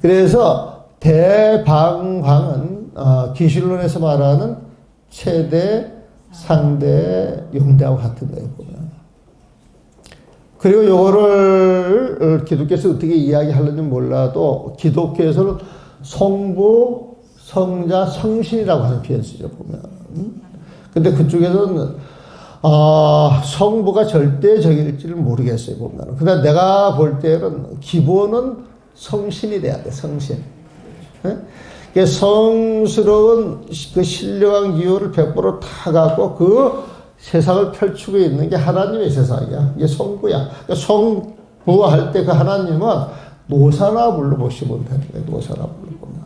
그래서 대방황은 기실론에서 말하는 최대, 상대, 용대하고 같은 거예요, 보면. 그리고 요거를 기독교에서 어떻게 이야기하는지 몰라도 기독교에서는 성부, 성자, 성신이라고 하는 표현 쓰죠, 보면. 근데 그쪽에서는 성부가 절대적일지를 모르겠어요, 보면. 근데 내가 볼 때는 기본은 성신이 돼야 돼, 성신. 네? 성스러운 그 신령한 기호를 100% 다 갖고 그 세상을 펼치고 있는 게 하나님의 세상이야. 이게 성부야. 그러니까 성부할 때 그 하나님은 노사나불로 보시면 되는 거예요, 노사나불로 보면.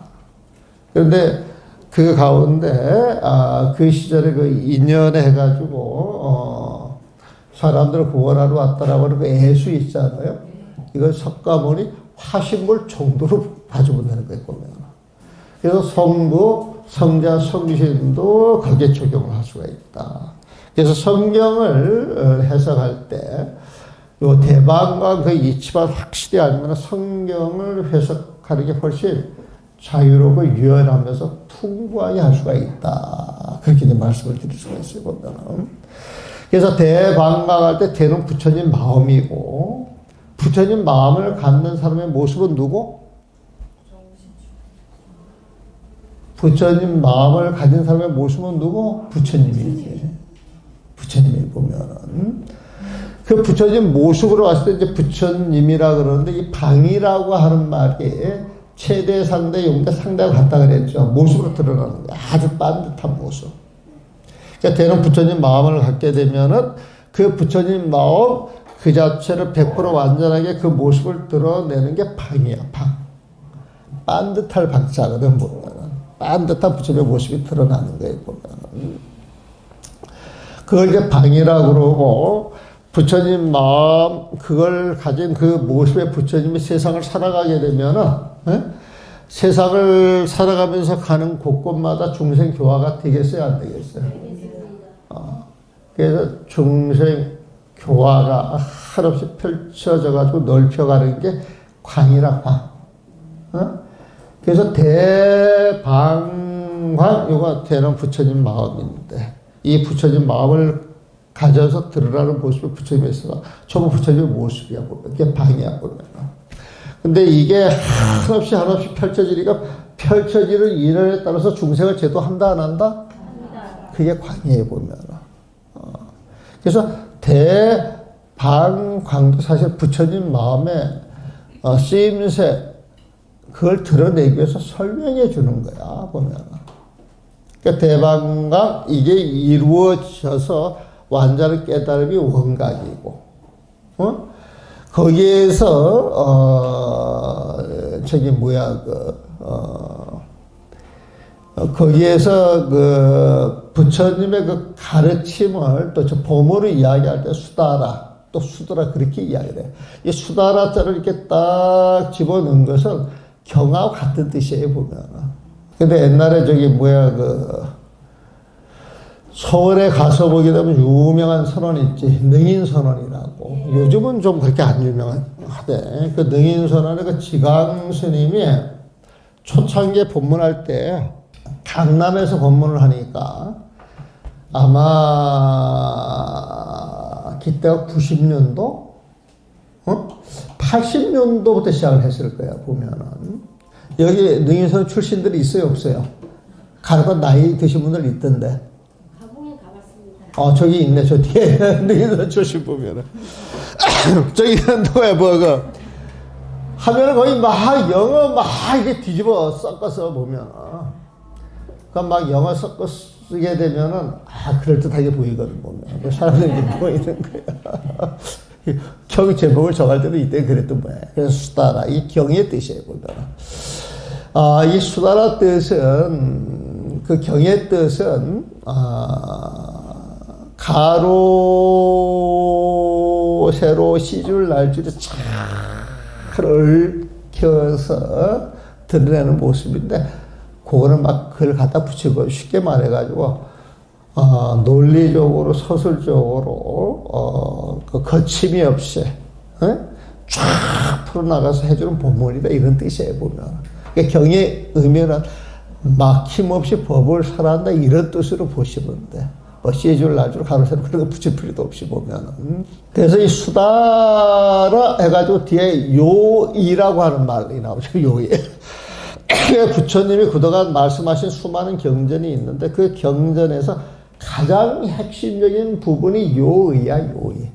그런데 그 가운데 그 시절에 그 인연에 해가지고 사람들을 구원하러 왔다라고 하는 그 애수 있잖아요. 이걸 석가모니 화신물 정도로 봐주면 되는 거예요, 보면. 그래서 성부, 성자, 성신도 거기에 적용을 할 수가 있다. 그래서 성경을 해석할 때 요 대방과 그 이치만 확실히 알면 성경을 해석하는 게 훨씬 자유롭고 유연하면서 풍부하게 할 수가 있다. 그렇게 말씀을 드릴 수가 있어요, 보면. 그래서 대방광할 때 대는 부처님 마음이고, 부처님 마음을 갖는 사람의 모습은 누구? 부처님 마음을 가진 사람의 모습은 누구? 부처님이지. 부처님이 보면은. 그 부처님 모습으로 봤을 때 이제 부처님이라 그러는데, 이 방이라고 하는 말이 최대, 상대, 용대, 상대가 같다 그랬죠. 모습으로 드러나는 거예요. 아주 반듯한 모습. 그러니까 대는 부처님 마음을 갖게 되면은 그 부처님 마음 그 자체를 100% 완전하게 그 모습을 드러내는 게 방이야, 방. 반듯할 방자거든, 보면은. 반듯한 부처님의 모습이 드러나는 거예요, 보면은. 그걸 이제 방이라고 그러고, 부처님 마음, 그걸 가진 그 모습의 부처님이 세상을 살아가게 되면은, 세상을 살아가면서 가는 곳곳마다 중생 교화가 되겠어요, 안 되겠어요? 그래서 중생 교화가 한없이 펼쳐져가지고 넓혀가는 게 광이라, 광. 그래서 대방광, 요거 대는 부처님 마음인데, 이 부처님 마음을 가져서 드러나는 모습이 부처님에 있어서 전부 부처님의 모습이야, 보면. 그게 방이야, 보면. 근데 이게 한없이 펼쳐지니까 펼쳐지는 일에 따라서 중생을 제도한다 안 한다? 그게 광야에 보면. 그래서 대방광도 사실 부처님 마음에 쓰임새 그걸 드러내기 위해서 설명해 주는 거야 보면. 그러니까 대방광 이게 이루어져서 완전한 깨달음이 원각이고, 거기에서 저기 뭐야 거기에서 그 부처님의 그 가르침을 또 저 보모로 이야기할 때 수다라 또 수다라 그렇게 이야기를 해요. 이 수다라자를 이렇게 딱 집어넣은 것은 경하고 같은 뜻이에요 보면. 근데 옛날에 저기 뭐야 그 서울에 가서 보게 되면 유명한 선원 있지. 능인선원이라고. 요즘은 좀 그렇게 안 유명하대. 그 능인선원의 그 지강 스님이 초창기에 법문할 때 강남에서 법문을 하니까 아마 그때가 90년도? 80년도부터 시작을 했을 거야, 보면은. 여기 능인선 출신들이 있어요, 없어요? 가르고 나이 드신 분들 있던데. 저기 있네, 저 뒤에. 능인선 출신 보면은. 저기는 누구야, 하면은 거의 막 영어 막 이렇게 뒤집어 섞어서 보면. 그러니까 막 영어 섞어 쓰게 되면은, 그럴듯하게 보이거든, 보면. 사람들이 보이는 거야. 경 제목을 정할 때도 이때 그랬던 거야. 그래서 수다라, 이 경의 뜻이에요, 보면. 이 수다라 뜻은, 그 경의 뜻은, 가로, 세로, 시줄, 날줄이 잘 얽혀서 드러내는 모습인데, 그거는 막 그걸 갖다 붙이고 쉽게 말해가지고, 논리적으로, 서술적으로, 그 거침이 없이, 쫙 풀어나가서 해주는 본문이다. 이런 뜻이에요, 보면. 그러니까 경의 의미는 막힘없이 법을 설한다. 이런 뜻으로 보시면 돼. 시줄, 나줄, 가로세로 그런 거 붙일 필요도 없이 보면은. 그래서 이 수다라 해가지고 뒤에 요이라고 하는 말이 나오죠. 요이. 부처님이 그동안 말씀하신 수많은 경전이 있는데 그 경전에서 가장 핵심적인 부분이 요의야, 요의.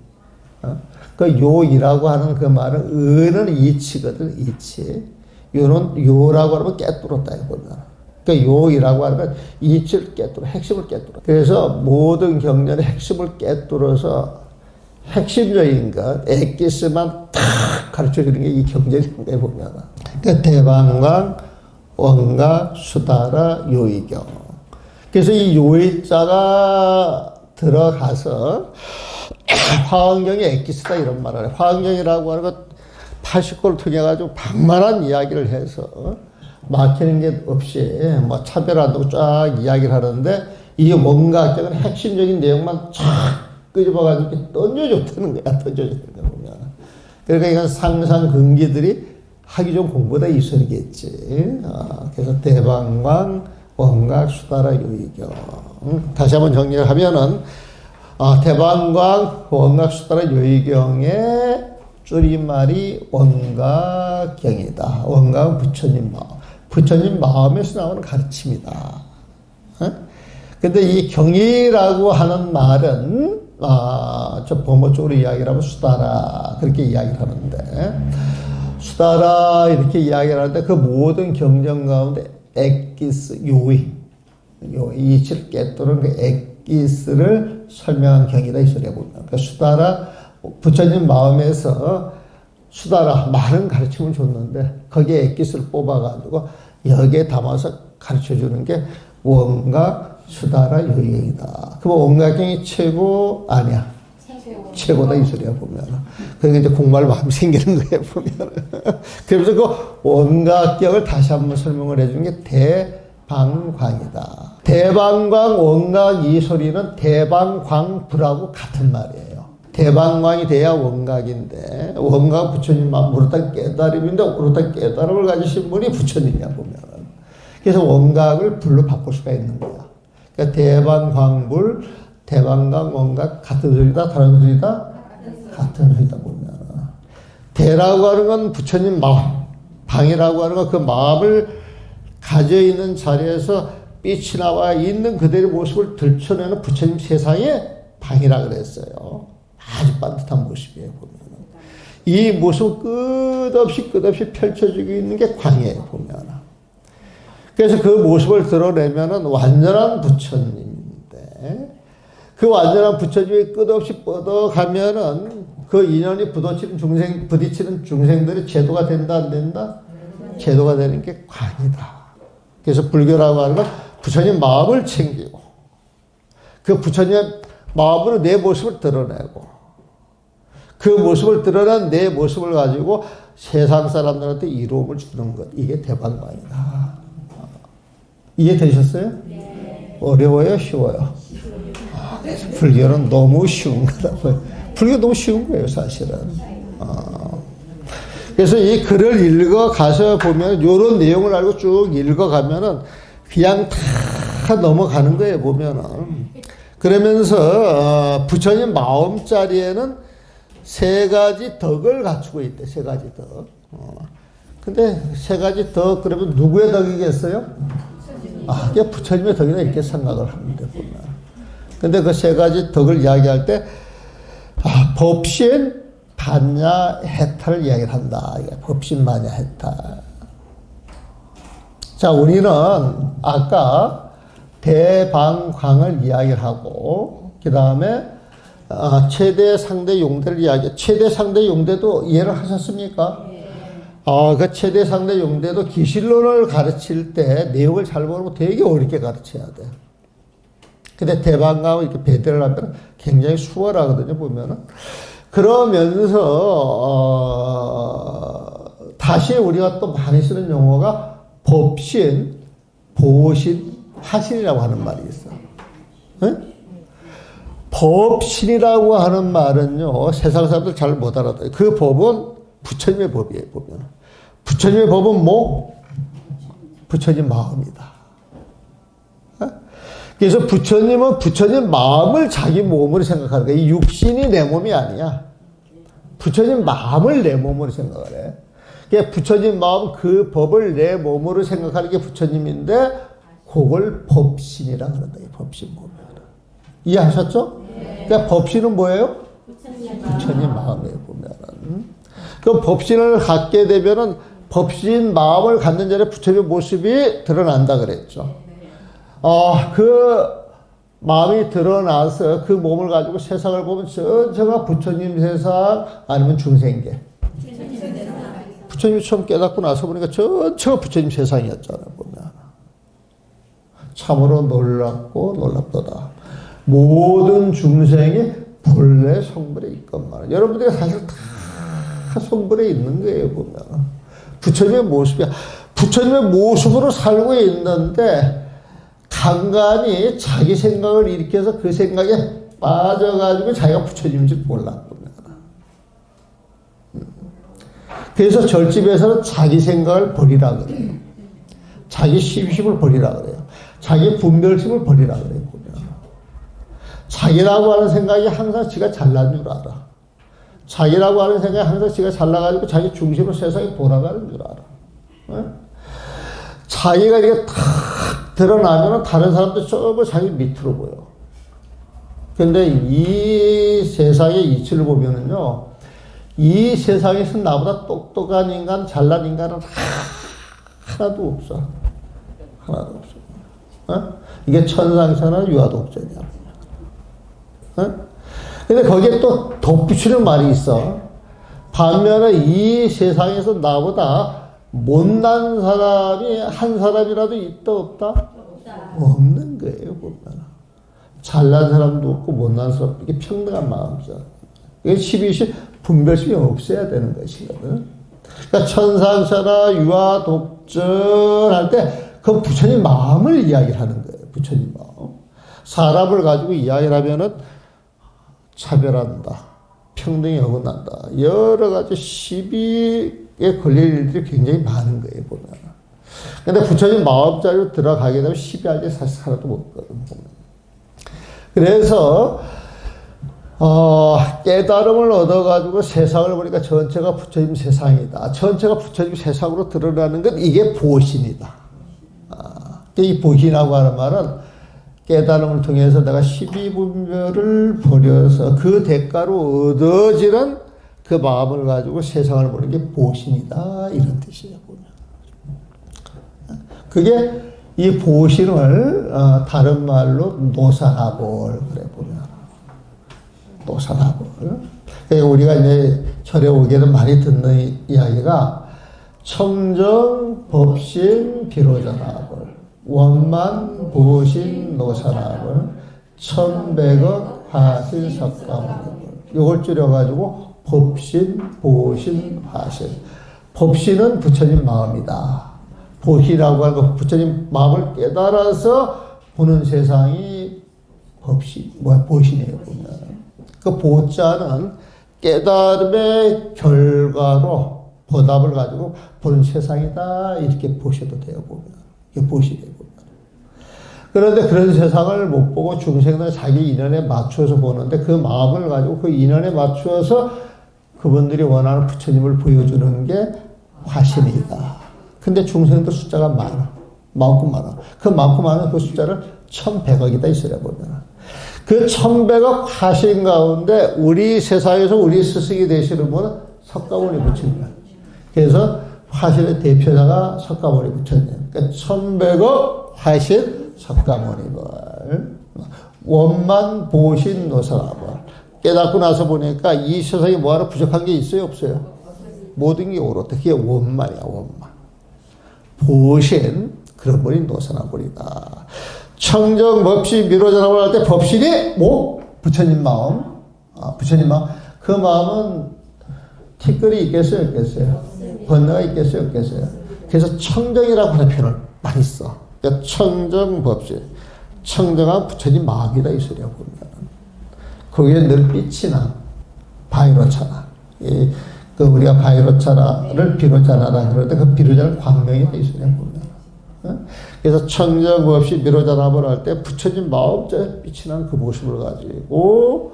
그 요이라고 하는 그 말은 의는 이치거든, 이치. 요는 요라고 하면 깨뚫었다 이거보다. 그러니까 요이라고 하면 이치를 깨뚫어, 핵심을 깨뚫어. 그래서 모든 경전의 핵심을 깨뚫어서 핵심적인 것, 엑기스만 탁 가르쳐 주는 게 이 경전인 거에 보면. 그러니까 대방광, 원각, 수다라, 요의경. 그래서 이 요의자가 들어가서 화엄경이 엑기스다 이런 말을 해요. 화엄경이라고 하는 것 80권을 통해가지고 방만한 이야기를 해서 막히는 게 없이 뭐 차별한다고 쫙 이야기를 하는데 이 원각경은 핵심적인 내용만 쫙 끄집어가지고 던져줬다는 거야. 던져줬다는 거야. 보면. 그러니까 이건 상상 근기들이 하기 좀 공부다 있어야겠지. 그래서 대방광, 원각, 수다라, 요의경. 다시 한번 정리를 하면은 대방광, 원각, 수다라, 요의경의 줄임말이 원각경이다. 원각은 부처님 마음. 부처님 마음에서 나오는 가르침이다. 근데 이 경이라고 하는 말은 저 범어 쪽으로 이야기를 하면 수다라 그렇게 이야기를 하는데 수다라 이렇게 이야기를 하는데 그 모든 경전 가운데 엑기스, 요의, 이치를 깨뜨리는 그 엑기스를 설명한 경이다 이 소리에 보면. 그러니까 수다라, 부처님 마음에서 수다라 많은 가르침을 줬는데 거기에 엑기스를 뽑아가지고 여기에 담아서 가르쳐주는 게 원각, 수다라, 요의경이다. 그럼 원각경이 최고 아니야. 최고다 이 소리야 보면. 그러니까 이제 공부할 마음이 생기는 거예요 보면. 그래서 그 원각경을 다시 한번 설명을 해주는 게 대방광이다. 대방광, 원각 이 소리는 대방광불하고 같은 말이에요. 대방광이 돼야 원각인데 원각 부처님 마음 모르다 깨달음인데 모르다 깨달음을 가지신 분이 부처님이야 보면. 그래서 원각을 불로 바꿀 수가 있는 거야. 그러니까 대방광불, 대방광, 원각 같은 소리다, 다른 소리다? 같은 소리다 보면. 대라고 하는 건 부처님 마음, 방이라고 하는 건 그 마음을 가져있는 자리에서 빛이 나와 있는 그대의 모습을 들춰내는 부처님 세상의 방이라 그랬어요. 아주 반듯한 모습이에요, 보면. 이 모습 끝없이 펼쳐지고 있는 게 광이에요, 보면. 그래서 그 모습을 드러내면은 완전한 부처님인데, 그 완전한 부처님이 끝없이 뻗어가면은 그 인연이 부딪히는 중생들이 제도가 된다, 안 된다? 제도가 되는 게 광이다. 그래서 불교라고 하는 건 부처님 마음을 챙기고, 그 부처님 마음으로 내 모습을 드러내고, 그 모습을 드러난 내 모습을 가지고 세상 사람들한테 이로움을 주는 것. 이게 대방광이다. 이해되셨어요? 네. 어려워요? 쉬워요? 그래서 불교는 너무 쉬운 거라고요. 불교 너무 쉬운 거예요, 사실은. 그래서 이 글을 읽어가서 보면, 요런 내용을 알고 쭉 읽어가면은 그냥 다 넘어가는 거예요, 보면은. 그러면서, 부처님 마음자리에는 세 가지 덕을 갖추고 있대, 세 가지 덕. 근데 세 가지 덕, 그러면 누구의 덕이겠어요? 그냥 부처님의 덕이라 이렇게 생각을 하면 되구나. 근데 그 세 가지 덕을 이야기할 때, 법신, 반야, 해탈을 이야기를 한다. 법신, 반야, 해탈. 자, 우리는 아까 대방광을 이야기를 하고, 그 다음에 최대, 상대, 용대를 최대, 상대, 용대도 이해를 하셨습니까? 그 최대, 상대, 용대도 기실론을 가르칠 때 내용을 잘 모르고 되게 어렵게 가르쳐야 돼. 근데 대방광을 이렇게 배대를 하면 굉장히 수월하거든요, 보면은. 그러면서, 다시 우리가 또 많이 쓰는 용어가 법신, 보신, 화신이라고 하는 말이 있어. 응? 법신이라고 하는 말은요, 세상 사람들 잘 못 알아들어요. 그 법은 부처님의 법이에요, 보면. 부처님의 법은 뭐? 부처님 마음이다. 그래서 부처님은 부처님 마음을 자기 몸으로 생각하는 거예요. 이 육신이 내 몸이 아니야. 부처님 마음을 내 몸으로 생각을 해. 그러니까 부처님 마음, 그 법을 내 몸으로 생각하는 게 부처님인데, 그걸 법신이라고 하는다. 법신 보면. 이해하셨죠? 네. 그러니까 법신은 뭐예요? 부처님 마음에 보면은. 그 법신을 갖게 되면은 법신 마음을 갖는 자리에 부처님의 모습이 드러난다 그랬죠. 그 마음이 드러나서 그 몸을 가지고 세상을 보면 전체가 부처님 세상 아니면 중생계. 부처님이 처음 깨닫고 나서 보니까 전체가 부처님 세상이었잖아요, 보면. 참으로 놀랍고 놀랍도다. 모든 중생이 본래 성불에 있건만. 여러분들이 사실 다 성불에 있는 거예요, 보면. 부처님의 모습이야. 부처님의 모습으로 살고 있는데, 간간히 자기 생각을 일으켜서 그 생각에 빠져가지고 자기가 부처님인지 몰랐구나. 그래서 절집에서는 자기 생각을 버리라 그래요. 자기 시비심을 버리라 그래요. 자기 분별심을 버리라 그래요. 자기라고 하는 생각이 항상 지가 잘난 줄 알아. 자기라고 하는 생각이 항상 지가 잘나가지고 자기 중심으로 세상이 돌아가는 줄 알아. 네? 자기가 이렇게 탁 드러나면 다른 사람도 전부 자기 밑으로 보여. 근데 이 세상의 이치를 보면은요, 이 세상에서 나보다 똑똑한 인간, 잘난 인간은 하나도 없어. 하나도 없어. 네? 이게 천상천하 유아독전이야. 근데 거기에 또 덧붙이는 말이 있어. 반면에 이 세상에서 나보다 못난 사람이 한 사람이라도 있다 없다? 없는 거예요, 보면. 잘난 사람도 없고 못난 사람도 이게 평등한 마음이죠. 이게 시비심, 분별심이 없어야 되는 것이거든. 그러니까 천상천하 유아 독전 할 때 그 부처님 마음을 이야기를 하는 거예요. 부처님 마음. 사람을 가지고 이야기를 하면은 차별한다. 평등이 어긋난다. 여러 가지 시비에 걸릴 일들이 굉장히 많은 거예요, 보면. 근데 부처님 마음자리로 들어가게 되면 시비할 게 사실 하나도 없거든, 보면. 그래서, 깨달음을 얻어가지고 세상을 보니까 전체가 부처님 세상이다. 전체가 부처님 세상으로 드러나는 것, 이게 보신이다. 이 보신이라고 하는 말은 깨달음을 통해서 내가 십이분별을 버려서 그 대가로 얻어지는 그 마음을 가지고 세상을 보는 게 보신이다. 이런 뜻이에요. 보면. 그게 이 보신을 다른 말로 노사나볼 그래 보면. 노사나볼. 그러니까 우리가 이제 절에 오게는 많이 듣는 이야기가 청정, 법신, 비로자나볼, 원만, 보신, 노사나볼, 천백억, 화신, 석가모니볼. 이걸 줄여가지고 법신, 보신, 화신. 법신은 부처님 마음이다. 보시라고 하는 거 부처님 마음을 깨달아서 보는 세상이 법신, 보신이에요, 보면. 그 보자는 깨달음의 결과로 보답을 가지고 보는 세상이다. 이렇게 보셔도 돼요, 보면. 이게 보시래요, 보면. 그런데 그런 세상을 못 보고 중생들 자기 인연에 맞춰서 보는데 그 마음을 가지고 그 인연에 맞추어서 그분들이 원하는 부처님을 보여주는 게 화신이다. 근데 중생들 숫자가 많아. 많고 많아. 그 많고 많은 그 숫자를 1100억이다 있어야 보면. 그 1100억 화신 가운데 우리 세상에서 우리 스승이 되시는 분은 석가모니 부처님이야. 그래서 화신의 대표자가 석가모니 부처님. 그러니까 1100억 화신 석가모니걸. 원만 보신 노사나볼. 깨닫고 나서 보니까 이 세상에 뭐 하나 부족한 게 있어요? 없어요? 모든 게 옳았다. 그게 원만이야, 원만. 보신, 그런 분이 노사나볼이다. 청정, 법신, 미로자나볼 할 때 법신이 뭐? 부처님 마음. 부처님 마음. 그 마음은 티끌이 있겠어요? 없겠어요? 번뇌가 있겠어요? 없겠어요? 그래서 청정이라고 하는 표현을 많이 써. 그러니까 청정, 법신. 청정한 부처님 마음이다, 이 소리야, 보면. 거기에 늘 빛이 나. 바이로차나. 그 우리가 바이로차나를 비로자나라 그러는데 그 비로자는 광명이다, 이 소리야, 보면. 그래서 청정 없이 미로자나볼 할 때 부처님 마음자에 빛이 나는 그 모습을 가지고,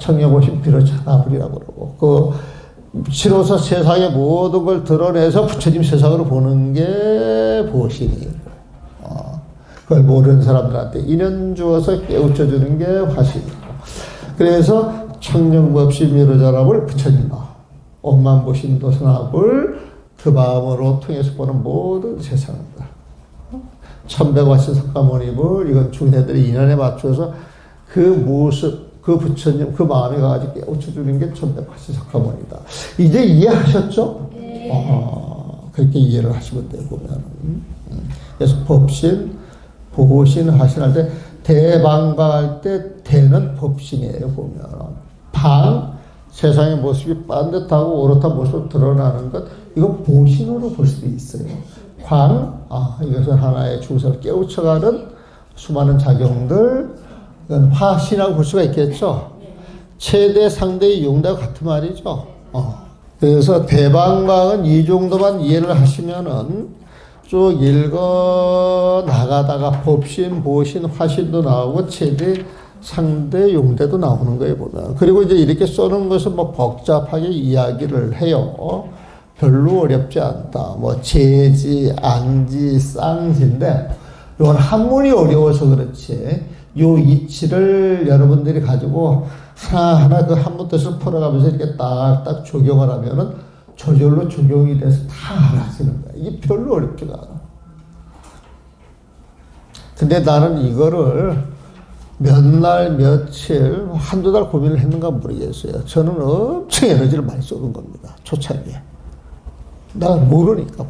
청정 없이 비로자나볼이라고 그러고, 그, 치로서 세상의 모든 걸 드러내서 부처님 세상으로 보는 게 보신이에요. 그걸 모르는 사람들한테 인연 주어서 깨우쳐주는 게 화신이고. 그래서 청정 없이 미로자나볼 부처님 마음. 엄만 보신 도선합을 그 마음으로 통해서 보는 모든 세상을. 1100화신 석가모니불, 이건 중생들의 인연에 맞춰서 그 모습, 그 부처님, 그 마음이 가지고 깨우쳐주는 게 1100화신 석가모니다. 이제 이해하셨죠? 그렇게 이해를 하시면 돼요, 보면. 그래서 법신, 보신, 화신 할 때, 대방과할 때, 대는 법신이에요, 보면. 방, 세상의 모습이 반듯하고 오롯한 모습으로 드러나는 것, 이건 보신으로 볼 수도 있어요. 광, 이것은 하나의 중생을 깨우쳐가는 수많은 작용들, 이건 화신이라고 볼 수가 있겠죠. 최대, 상대, 용대와 같은 말이죠. 그래서 대방광은 이 정도만 이해를 하시면은 쭉 읽어 나가다가 법신, 보신, 화신도 나오고 최대, 상대, 용대도 나오는 거예요, 보면. 그리고 이제 이렇게 써놓은 것은 뭐 복잡하게 이야기를 해요. 별로 어렵지 않다. 뭐, 재지, 안지, 쌍지인데, 이건 한문이 어려워서 그렇지. 요 이치를 여러분들이 가지고 하나하나 그 한문 뜻을 풀어가면서 이렇게 딱딱 적용을 하면은 저절로 적용이 돼서 다 알아지는 거야. 이게 별로 어렵지가 않아. 근데 나는 이거를 몇 날, 며칠, 한두 달 고민을 했는가 모르겠어요. 저는 엄청 에너지를 많이 쏟은 겁니다. 초창기에. 나 모르니까.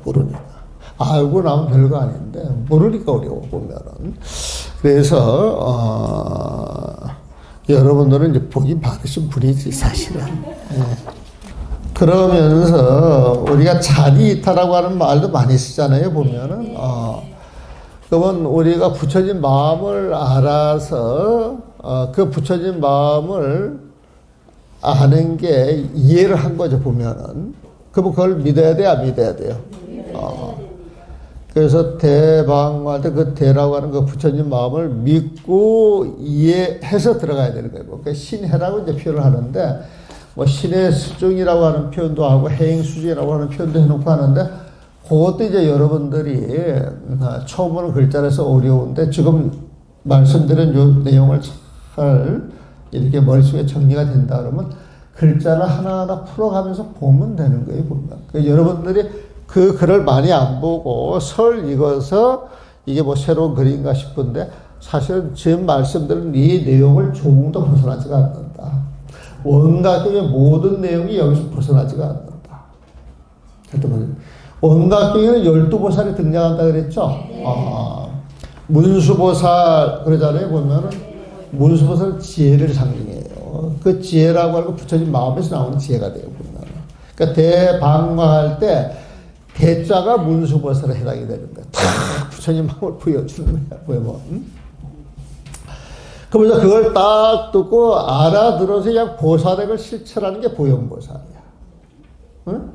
알고 나면 별거 아닌데, 모르니까 어려워, 보면은. 그래서, 여러분들은 이제 복이 받으신 분이지, 사실은. 예. 그러면서, 우리가 자리이타라고 하는 말도 많이 쓰잖아요, 보면은. 그러면 우리가 부처님 마음을 알아서 그 부처님 마음을 아는 게 이해를 한 거죠, 보면은. 그러면 그걸 믿어야 돼요, 안 믿어야 돼요? 그래서 대방할 때 그 대라고 하는 그 부처님 마음을 믿고 이해해서 들어가야 되는 거예요. 그러니까 신해라고 이제 표현을 하는데, 뭐 신의 수중이라고 하는 표현도 하고 해행 수중이라고 하는 표현도 해놓고 하는데, 그것도 이제 여러분들이 처음 보는 글자라서 어려운데 지금 말씀드린 요 내용을 잘 이렇게 머릿속에 정리가 된다 그러면 글자를 하나하나 풀어가면서 보면 되는 거예요, 보면. 그러니까 여러분들이 그 글을 많이 안 보고 설 읽어서 이게 뭐 새로운 글인가 싶은데 사실은 지금 말씀드린 이 내용을 조금도 벗어나지가 않는다. 원각경의 모든 내용이 여기서 벗어나지가 않는다. 원각경에는 12보살이 등장한다 그랬죠? 문수보살 그러잖아요. 보면은 문수보살은 지혜를 상징해요. 그 지혜라고 하고 부처님 마음에서 나오는 지혜가 돼요. 보면. 그러니까 대방광할 때 대자가 문수보살에 해당이 되는 거야. 다 부처님 마음을 보여주는 거야. 보여봐. 그러면서 그걸 딱 듣고 알아들어서 그냥 보살액을 실천하는 게 보현보살이야. 응?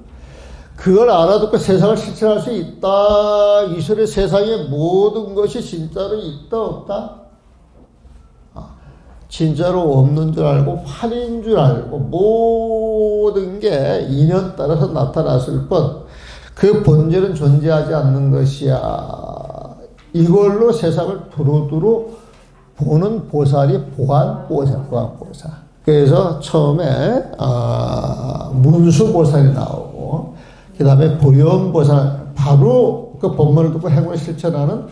그걸 알아듣고 세상을 실천할 수 있다. 이설의 세상의 모든 것이 진짜로 있다 없다? 진짜로 없는 줄 알고 환인 줄 알고 모든 게 인연 따라서 나타났을 뿐 그 본질은 존재하지 않는 것이야. 이걸로 세상을 두루두루 보는 보살이 보안보살. 그래서 처음에 문수보살이 나오고 그 다음에 보현보살, 바로 그 법문을 듣고 행을 실천하는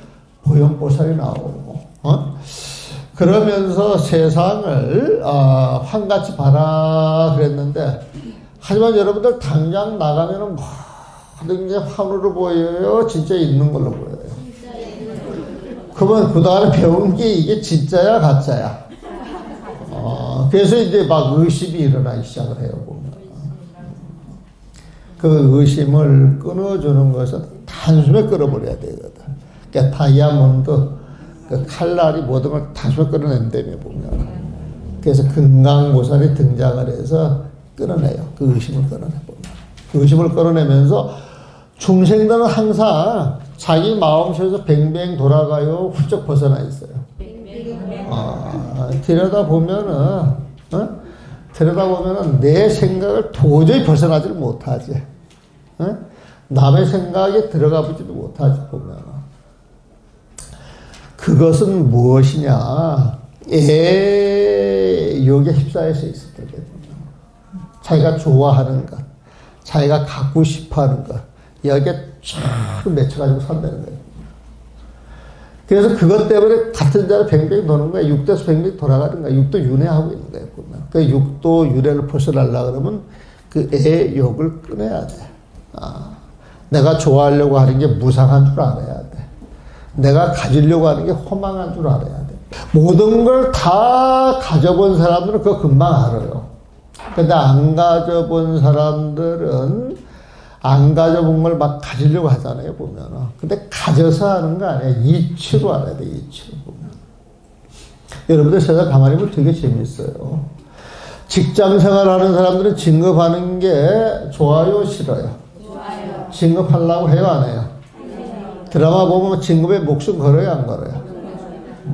보현보살이 나오고 그러면서 세상을 환같이 봐라 그랬는데 하지만 여러분들 당장 나가면은 모든 게 환으로 보여요? 진짜 있는 걸로 보여요? 그러면 그 다음에 배운 게 이게 진짜야 가짜야? 그래서 이제 막 의심이 일어나기 시작을 해요. 보면. 그 의심을 끊어주는 것은 단숨에 끊어버려야 되거든. 그러니까 다이아몬드 그 칼날이 모든 걸 단숨에 끊어낸다며 보면. 그래서 금강보살이 등장을 해서 끊어내요. 그 의심을 끊어내보면. 그 의심을 끊어내면서 중생들은 항상 자기 마음속에서 뱅뱅 돌아가요. 훌쩍 벗어나 있어요. 들여다보면은 내 생각을 도저히 벗어나지를 못하지. 남의 생각에 들어가 보지도 못하지, 보면. 그것은 무엇이냐. 욕에 휩싸여서 있을 때거든요. 자기가 좋아하는 것, 자기가 갖고 싶어 하는 것, 여기에 쫙 맺혀가지고 산다는 거예요. 그래서 그것 때문에 같은 자를 뱅뱅 도는 거야. 육도에서 뱅뱅 돌아가는 거야. 육도 윤회하고 있는 거예요. 보면. 그 육도 윤회를 벗어나려고 그러면 그 욕을 끊어야 돼. 내가 좋아하려고 하는 게 무상한 줄 알아야 돼. 내가 가지려고 하는 게 허망한 줄 알아야 돼. 모든 걸 다 가져본 사람들은 그거 금방 알아요. 근데 안 가져본 사람들은 안 가져본 걸 막 가지려고 하잖아요, 보면. 근데 가져서 하는 거 아니야. 이치로 알아야 돼, 이치로 보면. 여러분들 세상 가만히 보면 되게 재밌어요. 직장 생활하는 사람들은 진급하는 게 좋아요, 싫어요? 좋아요. 진급하려고 해요, 안 해요? 드라마 보면 진급에 목숨 걸어요, 안 걸어요?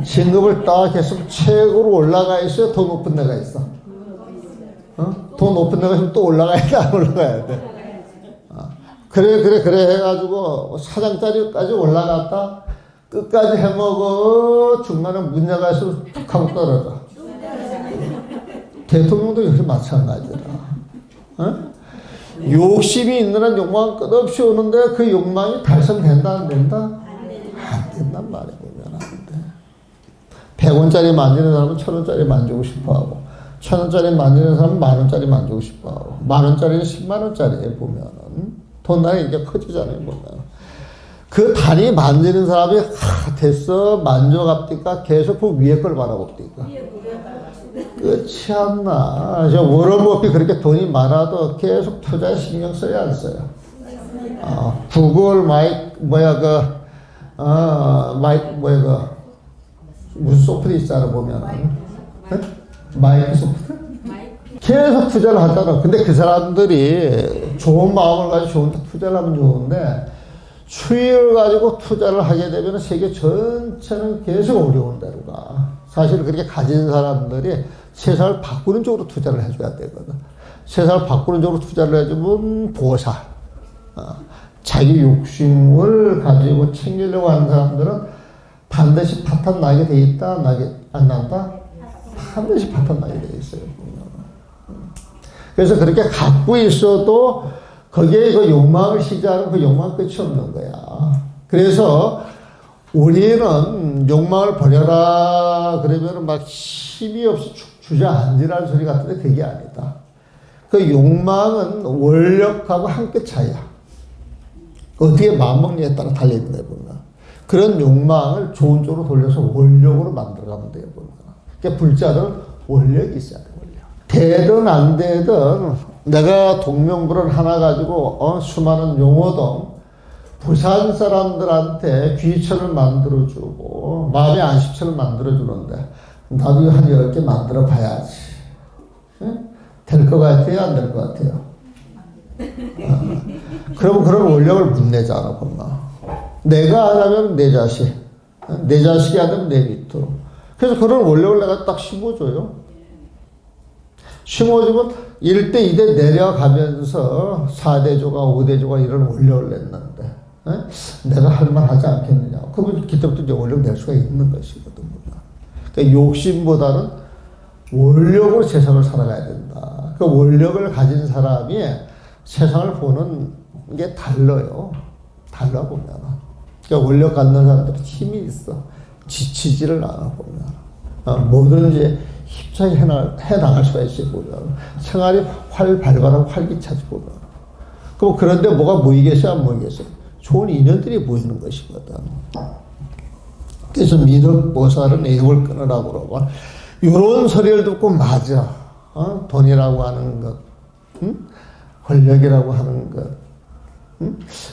진급을 딱 계속 최고로 올라가 있어요, 더 높은 데가 있어? 더 높은 데가 있으면 또 올라가야 돼, 안 올라가야 돼? 그래 해가지고 사장자리까지 올라갔다 끝까지 해먹어 중간에 문제가 있으면 툭 하고 떨어져. 대통령도 역시 마찬가지라. 욕심이 있는 한 욕망은 끝없이 오는데 그 욕망이 달성된다 안 된다? 안 된단 말이야. 보면 안 돼. 100원짜리 만지는 사람은 1000원짜리 만지고 싶어하고 1000원짜리 만지는 사람은 10,000원짜리 만지고 싶어하고 10,000원짜리는 100,000원짜리에 보면은 돈 단위 이제 커지잖아요, 보면. 그 단위 만지는 사람이, 됐어, 만족합니까? 계속 그 위에 걸 바라봅니까? 끝이 안 나. 저 워런 버핏이 그렇게 돈이 많아도 계속 투자에 신경 써야 안 써요? 구글, 무슨 소프트 있잖아, 보면. 마이크소프트? 계속 투자를 하잖아. 근데 그 사람들이 좋은 마음을 가지고 좋은 데 투자를 하면 좋은데 수익을 가지고 투자를 하게 되면 세계 전체는 계속 어려운 데로 가. 사실 그렇게 가진 사람들이 세상을 바꾸는 쪽으로 투자를 해줘야 되거든. 세상을 바꾸는 쪽으로 투자를 해주면 보살. 자기 욕심을 가지고 챙기려고 하는 사람들은 반드시 파탄 나게 돼 있다, 안 난다? 반드시 파탄 나게 돼 있어요. 그래서 그렇게 갖고 있어도 거기에 그 욕망을 시작하면 그 욕망 끝이 없는 거야. 그래서 우리는 욕망을 버려라 그러면 막 힘이 없이 주저앉으라는 소리 같은데 그게 아니다. 그 욕망은 원력하고 한 끗 차이야. 어떻게 마음먹느냐에 따라 달려있는 거야, 보면. 그런 욕망을 좋은 쪽으로 돌려서 원력으로 만들어가면 돼요, 보면. 그러니까 불자들은 원력이 있어야 돼, 원력. 되든 안 되든 내가 동명불원 하나 가지고 수많은 용호동 부산 사람들한테 귀천을 만들어주고 마음의 안식처를 만들어주는데 나도 한 10개 만들어 봐야지. 될 것 같아요? 안 될 것 같아요? 그러면 그런 원력을 못 내잖아, 보면. 내가 안 하면 내 자식, 내 자식이 안 하면 내 밑으로. 그래서 그런 원력을 내가 딱 심어줘요. 심어주면 1대, 2대 내려가면서 4대조가, 5대조가 이런 원력을 냈는데, 내가 할 만 하지 않겠느냐. 그러면 그때부터 이제 원력을 낼 수가 있는 것이거든. 그러니까 욕심보다는 원력으로 세상을 살아가야 된다. 그 원력을 가진 사람이 세상을 보는 게 달라요. 달라 보면. 그러니까 원력 갖는 사람들은 힘이 있어. 지치지를 않아 보면. 뭐든지 힘차게 해나갈 수가 있어요, 보면. 생활이 활발하고 활기차지 보면. 그럼 그런데 뭐가 모이겠어요, 안 모이겠어요? 좋은 인연들이 모이는 것이거든. 그래서 미륵보살은 애욕을 끊으라고 그러고, 이런 소리를 듣고 맞아. 돈이라고 하는 것, 권력이라고 하는 것,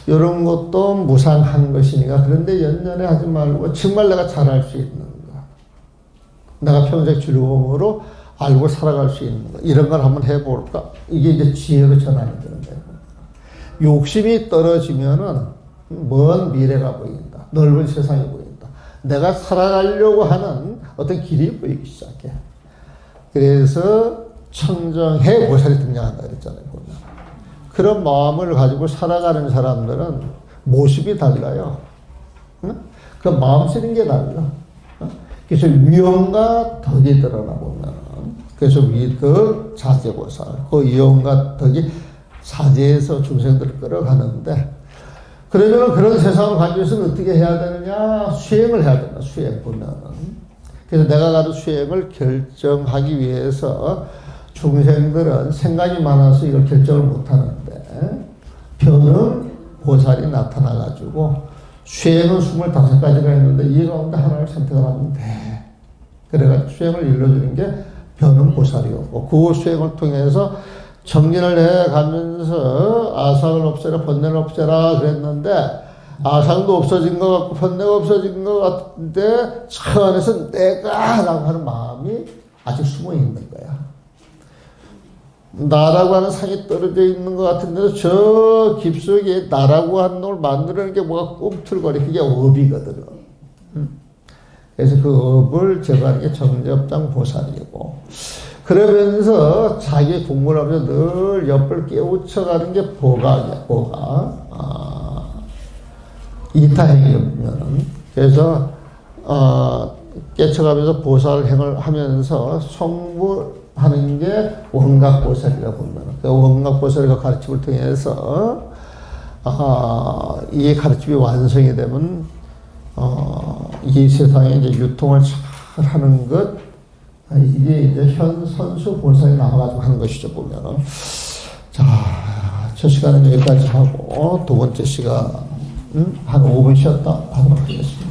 이런 것도 무상한 것이니까. 그런데 연연해 하지 말고 정말 내가 잘할 수 있는 것, 내가 평생 즐거움으로 알고 살아갈 수 있는 것, 이런 걸 한번 해볼까? 이게 이제 지혜로 전환이 되는 거예요. 욕심이 떨어지면은 먼 미래가 보인다. 넓은 세상이 보인다. 내가 살아가려고 하는 어떤 길이 보이기 시작해. 그래서 청정해 보살이 등장한다 그랬잖아요, 보면. 그런 마음을 가지고 살아가는 사람들은 모습이 달라요. 그 마음 쓰는 게 달라. 그래서 위엄과 덕이 드러나 보면. 그래서 위덕 자제보살. 그 위엄과 덕이 사제에서 중생들을 끌어가는데, 그러면 그런 세상을 가지고 있으면 어떻게 해야 되느냐? 수행을 해야 된다, 수행 보면은. 그래서 내가 가는 수행을 결정하기 위해서 중생들은 생각이 많아서 이걸 결정을 못 하는데, 변은 보살이 나타나가지고 수행은 25가지가 있는데 이 가운데 하나를 선택을 하면 돼. 그래가지고 수행을 일러주는 게 변은 보살이었고, 그 수행을 통해서 정진을 해가면서 아상을 없애라, 번뇌를 없애라 그랬는데, 아상도 없어진 것 같고 번뇌가 없어진 것 같은데 저 안에서 내가 라고 하는 마음이 아직 숨어 있는 거야. 나라고 하는 상이 떨어져 있는 것 같은데 저 깊숙이 나라고 하는 걸 만들어내는 게 뭐가 꿈틀거리. 그게 업이거든. 그래서 그 업을 제거하는 게 정접장 보살이고, 그러면서 자기 공부를 하면서 늘 옆을 깨우쳐가는 게 보각이야, 보각. 이타행이면은. 그래서, 깨쳐가면서 보살행을 하면서 성불하는 게 원각보살이라고 보면. 그 원각보살의 가르침을 통해서, 이 가르침이 완성이 되면, 이 세상에 이제 유통을 잘 하는 것, 이게 이제 현선수 보살이 나와가지고 하는 것이죠, 보면은. 자, 첫 시간은 여기까지 하고, 두 번째 시간, 한 5분 쉬었다 하도록 하겠습니다.